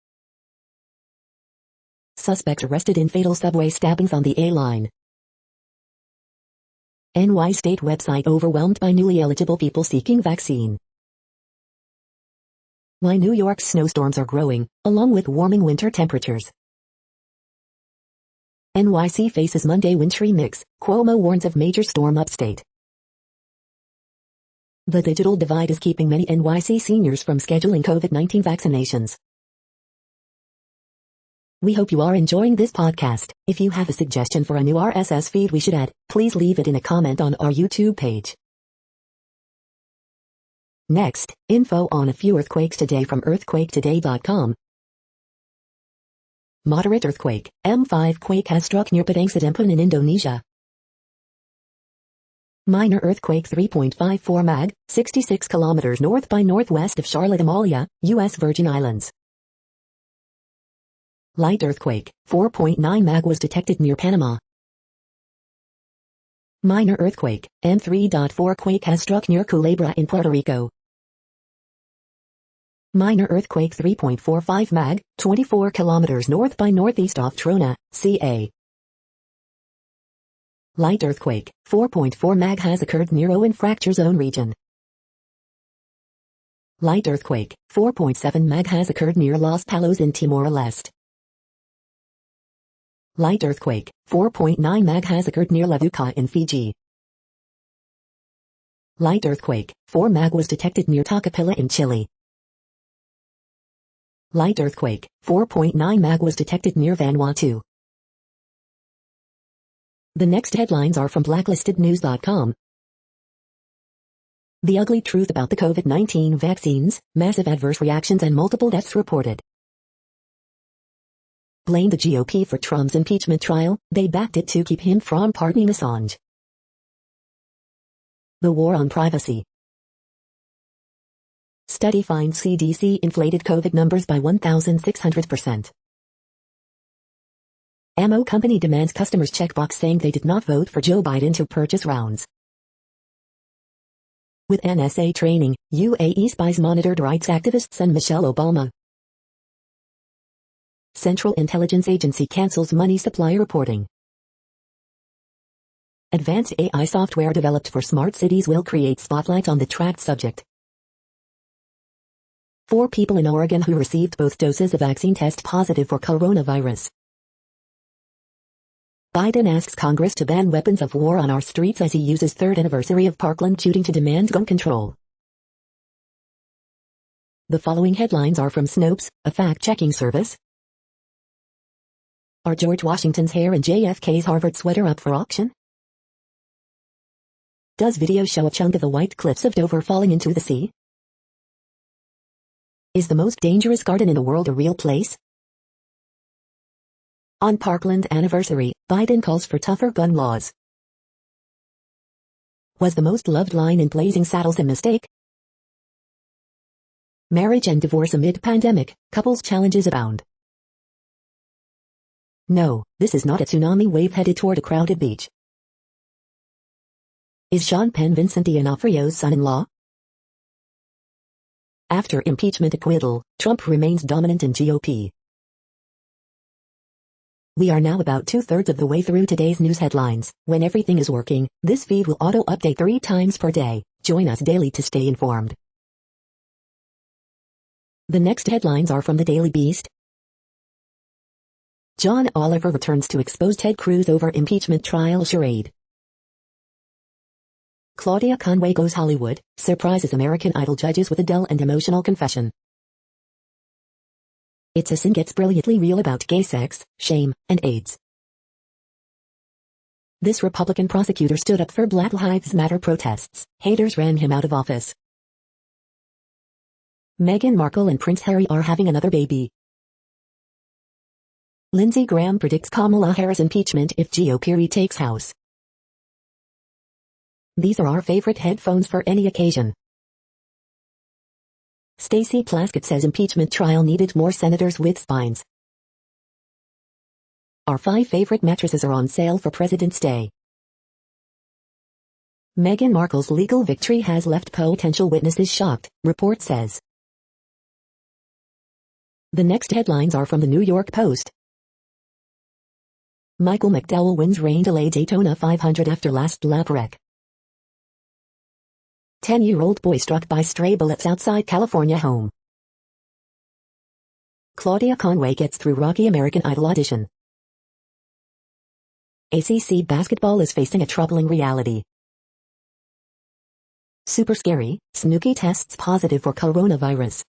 Suspects arrested in fatal subway stabbings on the A line. NY state website overwhelmed by newly eligible people seeking vaccine. Why New York's snowstorms are growing, along with warming winter temperatures. NYC faces Monday wintry mix, Cuomo warns of major storm upstate. The digital divide is keeping many NYC seniors from scheduling COVID-19 vaccinations. We hope you are enjoying this podcast. If you have a suggestion for a new RSS feed we should add, please leave it in a comment on our YouTube page. Next, info on a few earthquakes today from earthquaketoday.com. Moderate earthquake, M5 quake has struck near Padang Sedempun in Indonesia. Minor earthquake 3.54 mag, 66 kilometers north by northwest of Charlotte Amalia, U.S. Virgin Islands. Light earthquake, 4.9 mag was detected near Panama. Minor earthquake, M3.4 quake has struck near Culebra in Puerto Rico. Minor earthquake 3.45 mag, 24 kilometers north by northeast of Trona, CA. Light earthquake, 4.4 mag has occurred near Owen Fracture Zone region. Light earthquake, 4.7 mag has occurred near Los Palos in Timor-Leste. Light earthquake, 4.9 mag has occurred near Levuka in Fiji. Light earthquake, 4 mag was detected near Tocopilla in Chile. Light earthquake, 4.9 mag was detected near Vanuatu. The next headlines are from blacklistednews.com. The ugly truth about the COVID-19 vaccines, massive adverse reactions and multiple deaths reported. Blame the GOP for Trump's impeachment trial, they backed it to keep him from pardoning Assange. The war on privacy. Study finds CDC inflated COVID numbers by 1,600%. Ammo company demands customers checkbox saying they did not vote for Joe Biden to purchase rounds. With NSA training, UAE spies monitored rights activists and Michelle Obama. Central Intelligence Agency cancels money supply reporting. Advanced AI software developed for smart cities will create spotlights on the tracked subject. 4 people in Oregon who received both doses of vaccine test positive for coronavirus. Biden asks Congress to ban weapons of war on our streets as he uses 3rd anniversary of Parkland shooting to demand gun control. The following headlines are from Snopes, a fact-checking service. Are George Washington's hair and JFK's Harvard sweater up for auction? Does video show a chunk of the White Cliffs of Dover falling into the sea? Is the most dangerous garden in the world a real place? On Parkland anniversary, Biden calls for tougher gun laws. Was the most loved line in Blazing Saddles a mistake? Marriage and divorce amid pandemic, couples challenges abound. No, this is not a tsunami wave headed toward a crowded beach. Is Sean Penn Vincent D'Onofrio's son-in-law? After impeachment acquittal, Trump remains dominant in GOP. We are now about 2/3 of the way through today's news headlines. When everything is working, this feed will auto-update 3 times per day. Join us daily to stay informed. The next headlines are from the Daily Beast. John Oliver returns to expose Ted Cruz over impeachment trial charade. Claudia Conway goes Hollywood, surprises American Idol judges with a dull and emotional confession. It's a sin gets brilliantly real about gay sex, shame, and AIDS. This Republican prosecutor stood up for Black Lives Matter protests. Haters ran him out of office. Meghan Markle and Prince Harry are having another baby. Lindsey Graham predicts Kamala Harris impeachment if GOP retakes House. These are our favorite headphones for any occasion. Stacey Plaskett says impeachment trial needed more senators with spines. Our 5 favorite mattresses are on sale for President's Day. Meghan Markle's legal victory has left potential witnesses shocked, report says. The next headlines are from the New York Post. Michael McDowell wins rain-delay Daytona 500 after last lap wreck. 10-year-old boy struck by stray bullets outside California home. Claudia Conway gets through Rocky American Idol audition. ACC basketball is facing a troubling reality. Super scary, Snooki tests positive for coronavirus.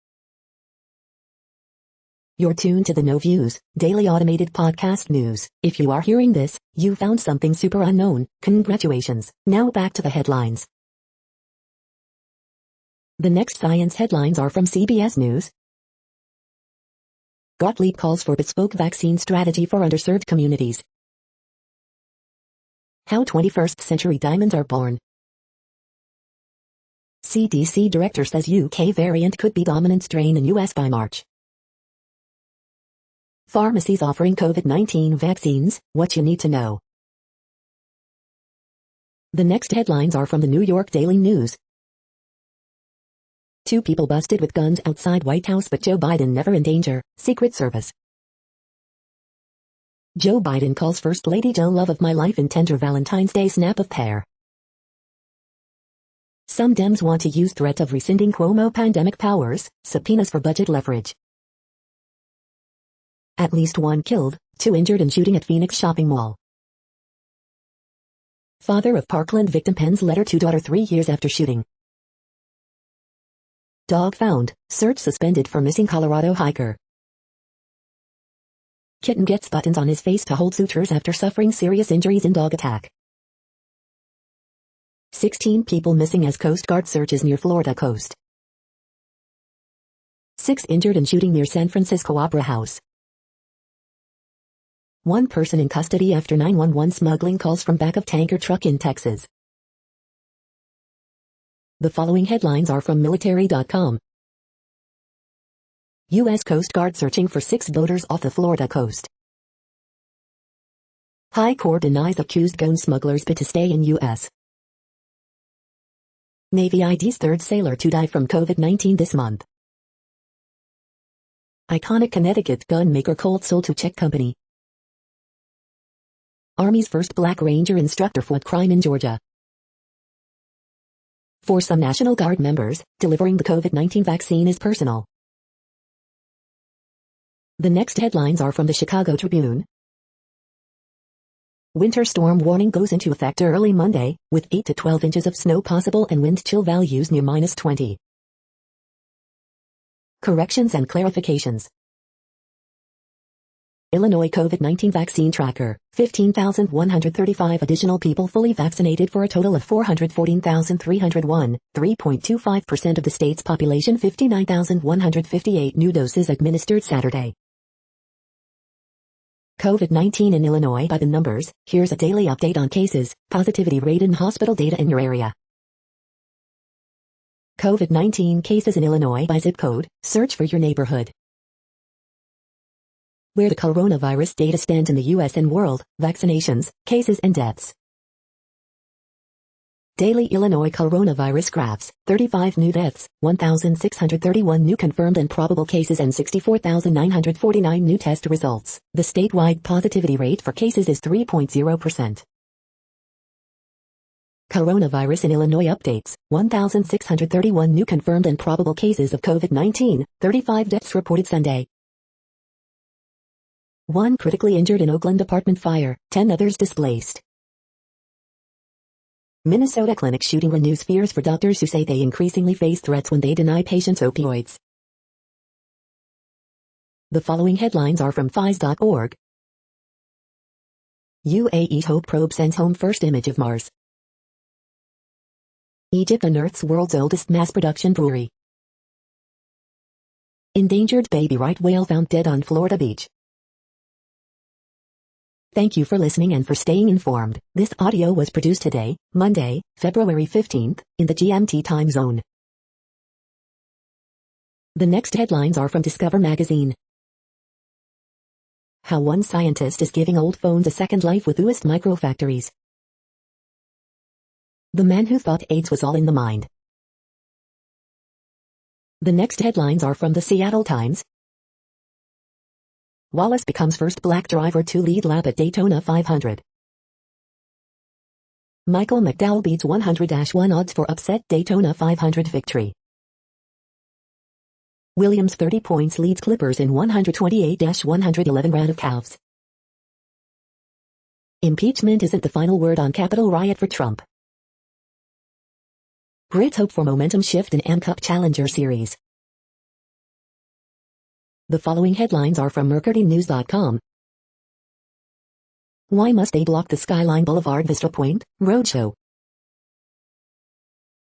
You're tuned to the No Views, daily automated podcast news. If you are hearing this, you found something super unknown. Congratulations. Now back to the headlines. The next science headlines are from CBS News. Gottlieb calls for bespoke vaccine strategy for underserved communities. How 21st century diamonds are born. CDC director says UK variant could be dominant strain in US by March. Pharmacies offering COVID-19 vaccines, what you need to know. The next headlines are from the New York Daily News. 2 people busted with guns outside White House but Joe Biden never in danger, Secret Service. Joe Biden calls First Lady Jill love of my life in tender Valentine's Day snap of pair. Some Dems want to use threat of rescinding Cuomo pandemic powers, subpoenas for budget leverage. At least 1 killed, 2 injured in shooting at Phoenix shopping mall. Father of Parkland victim pens letter to daughter 3 years after shooting. Dog found, search suspended for missing Colorado hiker. Kitten gets buttons on his face to hold suitors after suffering serious injuries in dog attack. 16 people missing as Coast Guard searches near Florida coast. 6 injured in shooting near San Francisco Opera House. 1 person in custody after 911 smuggling calls from back of tanker truck in Texas. The following headlines are from military.com. U.S. Coast Guard searching for 6 boaters off the Florida coast. High Court denies accused gun smugglers bid to stay in U.S. Navy ID's 3rd sailor to die from COVID-19 this month. Iconic Connecticut gun maker Colt sold to Czech company. Army's first Black Ranger instructor fought crime in Georgia. For some National Guard members, delivering the COVID-19 vaccine is personal. The next headlines are from the Chicago Tribune. Winter storm warning goes into effect early Monday, with 8 to 12 inches of snow possible and wind chill values near -20. Corrections and clarifications. Illinois COVID-19 vaccine tracker, 15,135 additional people fully vaccinated for a total of 414,301, 3.25% of the state's population. 59,158 new doses administered Saturday. COVID-19 in Illinois by the numbers. Here's a daily update on cases, positivity rate and hospital data in your area. COVID-19 cases in Illinois by zip code, search for your neighborhood. Where the coronavirus data stands in the U.S. and world, vaccinations, cases and deaths. Daily Illinois coronavirus graphs, 35 new deaths, 1,631 new confirmed and probable cases and 64,949 new test results. The statewide positivity rate for cases is 3.0%. Coronavirus in Illinois updates, 1,631 new confirmed and probable cases of COVID-19, 35 deaths reported Sunday. 1 critically injured in Oakland apartment fire, 10 others displaced. Minnesota clinic shooting renews fears for doctors who say they increasingly face threats when they deny patients opioids. The following headlines are from phys.org. UAE Hope probe sends home first image of Mars. Egypt unearths world's oldest mass production brewery. Endangered baby right whale found dead on Florida beach. Thank you for listening and for staying informed. This audio was produced today, Monday, February 15th, in the GMT time zone. The next headlines are from Discover magazine. How one scientist is giving old phones a second life with UTC microfactories. The man who thought AIDS was all in the mind. The next headlines are from the Seattle Times. Wallace becomes first black driver to lead lap at Daytona 500. Michael McDowell beats 100-1 odds for upset Daytona 500 victory. Williams 30 points leads Clippers in 128-111 round of Cavs. Impeachment isn't the final word on Capitol riot for Trump. Brits hope for momentum shift in AM Cup Challenger Series. The following headlines are from mercurynews.com. Why must they block the Skyline Boulevard Vista Point roadshow?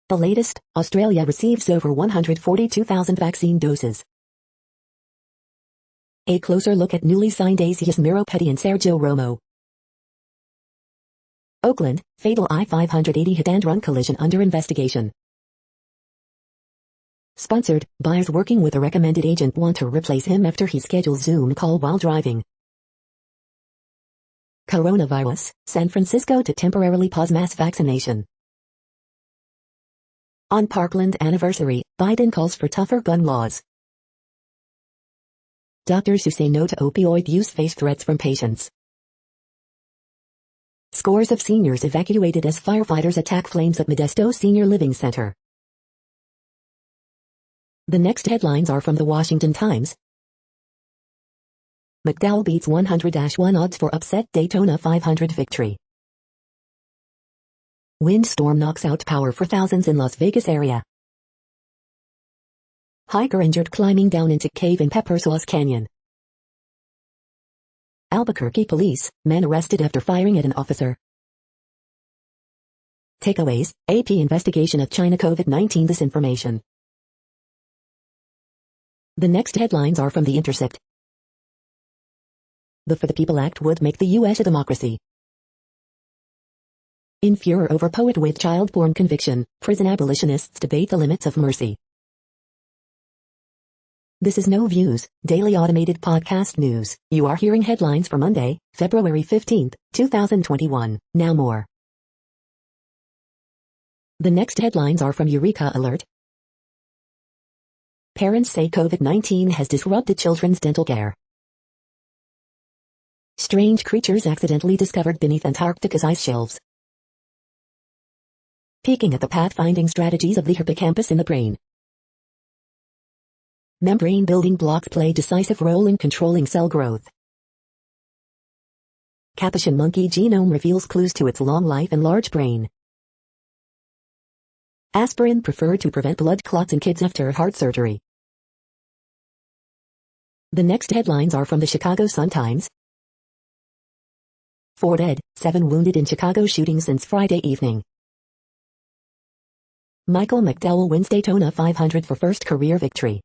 The latest, Australia receives over 142,000 vaccine doses. A closer look at newly signed Asias Miro Petty and Sergio Romo. Oakland, fatal I-580 hit-and-run collision under investigation. Sponsored, buyers working with a recommended agent want to replace him after he schedules Zoom call while driving. Coronavirus, San Francisco to temporarily pause mass vaccination. On Parkland anniversary, Biden calls for tougher gun laws. Doctors who say no to opioid use face threats from patients. Scores of seniors evacuated as firefighters attack flames at Modesto Senior Living Center. The next headlines are from the Washington Times. McDowell beats 100-1 odds for upset Daytona 500 victory. Windstorm knocks out power for thousands in Las Vegas area. Hiker injured climbing down into cave in Peppersauce Canyon. Albuquerque police, man arrested after firing at an officer. Takeaways, AP investigation of China COVID-19 disinformation. The next headlines are from The Intercept. The For the People Act would make the U.S. a democracy. In furor over poet with child porn conviction, prison abolitionists debate the limits of mercy. This is No Views, daily automated podcast news. You are hearing headlines for Monday, February 15th, 2021. Now more. The next headlines are from Eureka Alert. Parents say COVID-19 has disrupted children's dental care. Strange creatures accidentally discovered beneath Antarctica's ice shelves. Peeking at the pathfinding strategies of the hippocampus in the brain. Membrane building blocks play decisive role in controlling cell growth. Capuchin monkey genome reveals clues to its long life and large brain. Aspirin preferred to prevent blood clots in kids after heart surgery. The next headlines are from the Chicago Sun-Times. 4 dead, 7 wounded in Chicago shooting since Friday evening. Michael McDowell wins Daytona 500 for first career victory.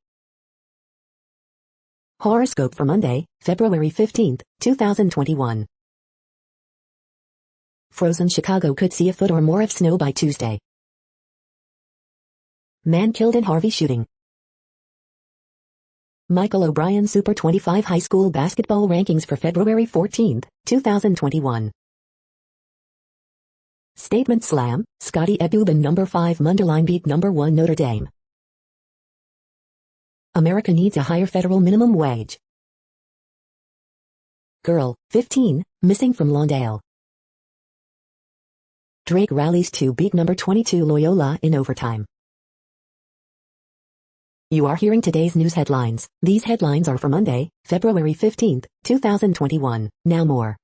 Horoscope for Monday, February 15th, 2021. Frozen Chicago could see a foot or more of snow by Tuesday. Man killed in Harvey shooting. Michael O'Brien Super 25 high school basketball rankings for February 14th, 2021. Statement slam, Scotty Ebubin number 5 Munderline beat number 1 Notre Dame. America needs a higher federal minimum wage. Girl, 15, missing from Lawndale. Drake rallies to beat number 22 Loyola in overtime. You are hearing today's news headlines. These headlines are for Monday, February 15th, 2021. Now more.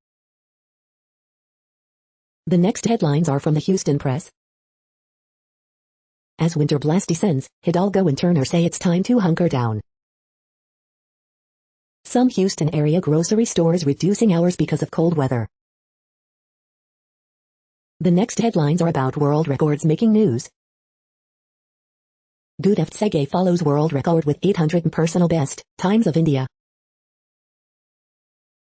The next headlines are from the Houston Press. As winter blast descends, Hidalgo and Turner say it's time to hunker down. Some Houston area grocery stores reducing hours because of cold weather. The next headlines are about world records making news. Gudav Tsege follows world record with 800 personal best times of India.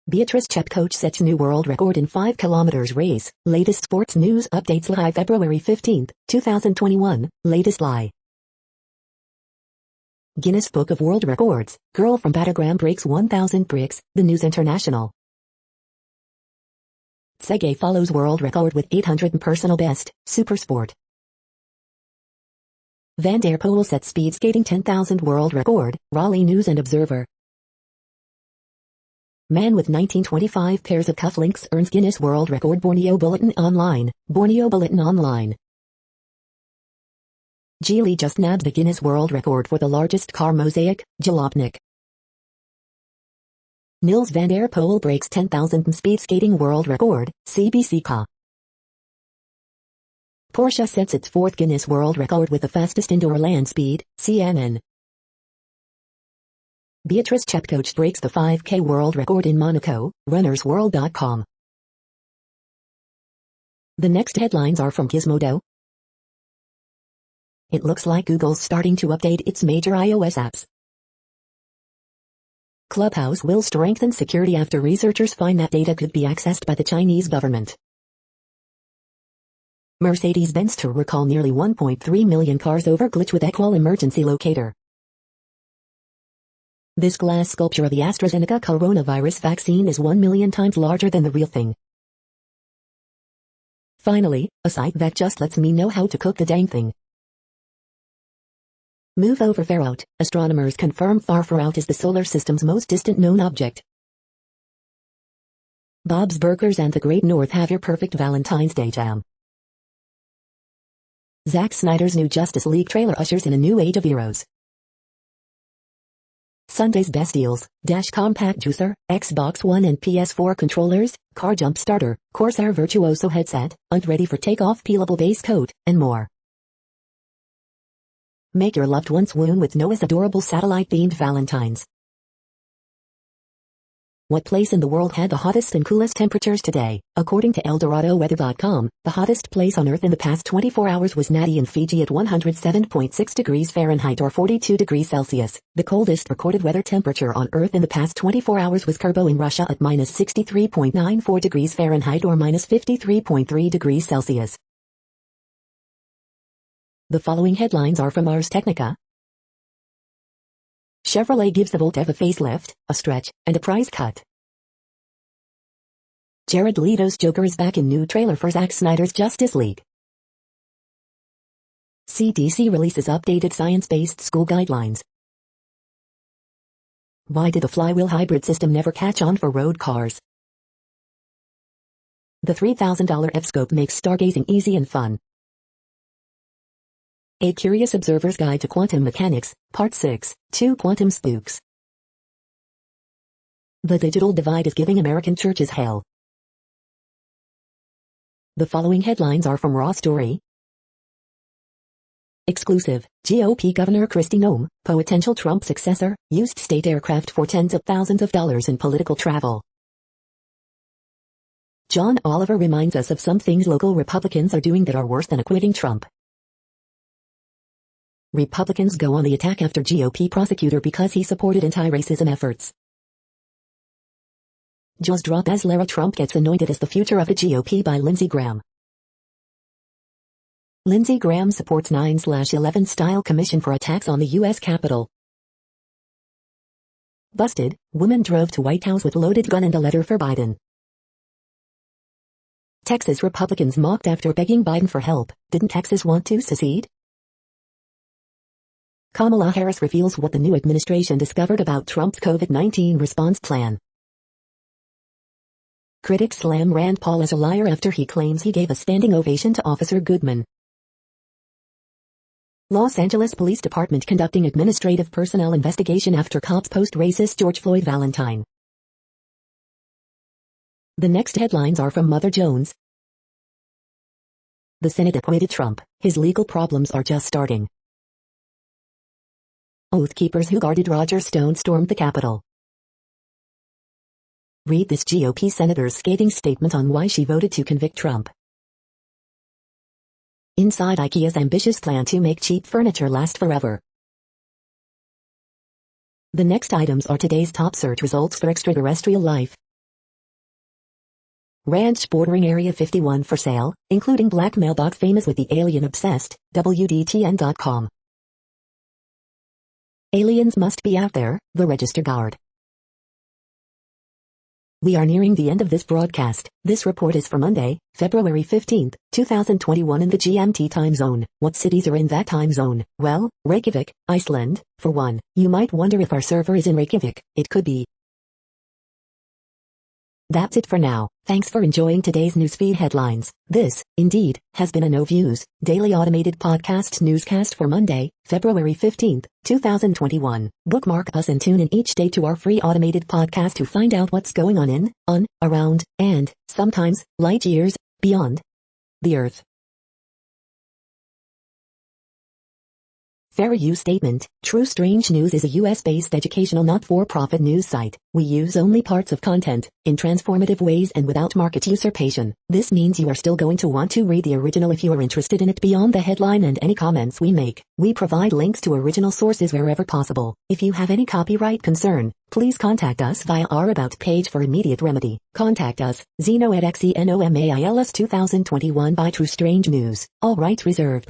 Beatrice Chepcoach sets new world record in 5 kilometers race. Latest sports news updates live February 15, 2021. Latest lie. Guinness Book of World Records. Girl from Battagram breaks 1,000 bricks. The News International. Tsege follows world record with 800 personal best. Supersport. Van der Poel sets speed skating 10,000 world record. Raleigh News and Observer. Man with 1925 pairs of cufflinks earns Guinness World Record. Borneo Bulletin Online. Borneo Bulletin Online. Geely just nabbed the Guinness World Record for the largest car mosaic. Jalopnik. Nils van der Poel breaks 10,000 speed skating world record. CBC.ca. Porsche sets its 4th Guinness World Record with the fastest indoor land speed. CNN. Beatrice Chepcoach breaks the 5K world record in Monaco. RunnersWorld.com. The next headlines are from Gizmodo. It looks like Google's starting to update its major iOS apps. Clubhouse will strengthen security after researchers find that data could be accessed by the Chinese government. Mercedes-Benz to recall nearly 1.3 million cars over glitch with Equal emergency locator. This glass sculpture of the AstraZeneca coronavirus vaccine is 1 million times larger than the real thing. Finally, a site that just lets me know how to cook the dang thing. Move over far out. Astronomers confirm far out is the solar system's most distant known object. Bob's Burgers and the Great North have your perfect Valentine's Day jam. Zack Snyder's new Justice League trailer ushers in a new age of heroes. Sunday's best deals: Dash Compact Juicer, Xbox One and PS4 controllers, Car Jump Starter, Corsair Virtuoso headset, and ready for takeoff peelable base coat, and more. Make your loved one swoon with Noah's adorable satellite-themed Valentines. What place in the world had the hottest and coolest temperatures today? According to ElDoradoWeather.com, the hottest place on Earth in the past 24 hours was Nadi in Fiji at 107.6 degrees Fahrenheit or 42 degrees Celsius. The coldest recorded weather temperature on Earth in the past 24 hours was Kurbo in Russia at minus 63.94 degrees Fahrenheit or minus 53.3 degrees Celsius. The following headlines are from Ars Technica. Chevrolet gives the Volt EV a facelift, a stretch, and a price cut. Jared Leto's Joker is back in new trailer for Zack Snyder's Justice League. CDC releases updated science-based school guidelines. Why did the flywheel hybrid system never catch on for road cars? The $3,000 F-scope makes stargazing easy and fun. A Curious Observer's Guide to Quantum Mechanics, Part 6, 2 Quantum Spooks. The digital divide is giving American churches hell. The following headlines are from Raw Story. Exclusive, GOP Governor Kristi Noem, potential Trump successor, used state aircraft for tens of thousands of dollars in political travel. John Oliver reminds us of some things local Republicans are doing that are worse than acquitting Trump. Republicans go on the attack after GOP prosecutor because he supported anti-racism efforts. Jaws drop as Lara Trump gets anointed as the future of the GOP by Lindsey Graham. Lindsey Graham supports 9/11 style commission for attacks on the U.S. Capitol. Busted, woman drove to White House with loaded gun and a letter for Biden. Texas Republicans mocked after begging Biden for help. Didn't Texas want to secede? Kamala Harris reveals what the new administration discovered about Trump's COVID-19 response plan. Critics slam Rand Paul as a liar after he claims he gave a standing ovation to Officer Goodman. Los Angeles Police Department conducting administrative personnel investigation after cops post racist George Floyd Valentine. The next headlines are from Mother Jones. The Senate acquitted Trump. His legal problems are just starting. Oath keepers who guarded Roger Stone stormed the Capitol. Read this GOP senator's scathing statement on why she voted to convict Trump. inside IKEA's ambitious plan to make cheap furniture last forever. The next items are today's top search results for extraterrestrial life. Ranch bordering Area 51 for sale, including black mailbox famous with the alien obsessed, WDTN.com. Aliens must be out there, the register guard. We are nearing the end of this broadcast. This report is for Monday, February 15, 2021 in the GMT time zone. What cities are in that time zone? Well, Reykjavik, Iceland, for one. You might wonder if our server is in Reykjavik. It could be. That's it for now. Thanks for enjoying today's newsfeed headlines. This, indeed, has been a No Views, daily automated podcast newscast for Monday, February 15, 2021. Bookmark us and tune in each day to our free automated podcast to find out what's going on, around, and, sometimes, light years, beyond the Earth. Fair use statement. True Strange News is a US-based educational not-for-profit news site. We use only parts of content, in transformative ways and without market usurpation. This means you are still going to want to read the original if you are interested in it beyond the headline and any comments we make. We provide links to original sources wherever possible. If you have any copyright concern, please contact us via our About page for immediate remedy. Contact us, Zeno at XENOMAILS 2021 by True Strange News. All rights reserved.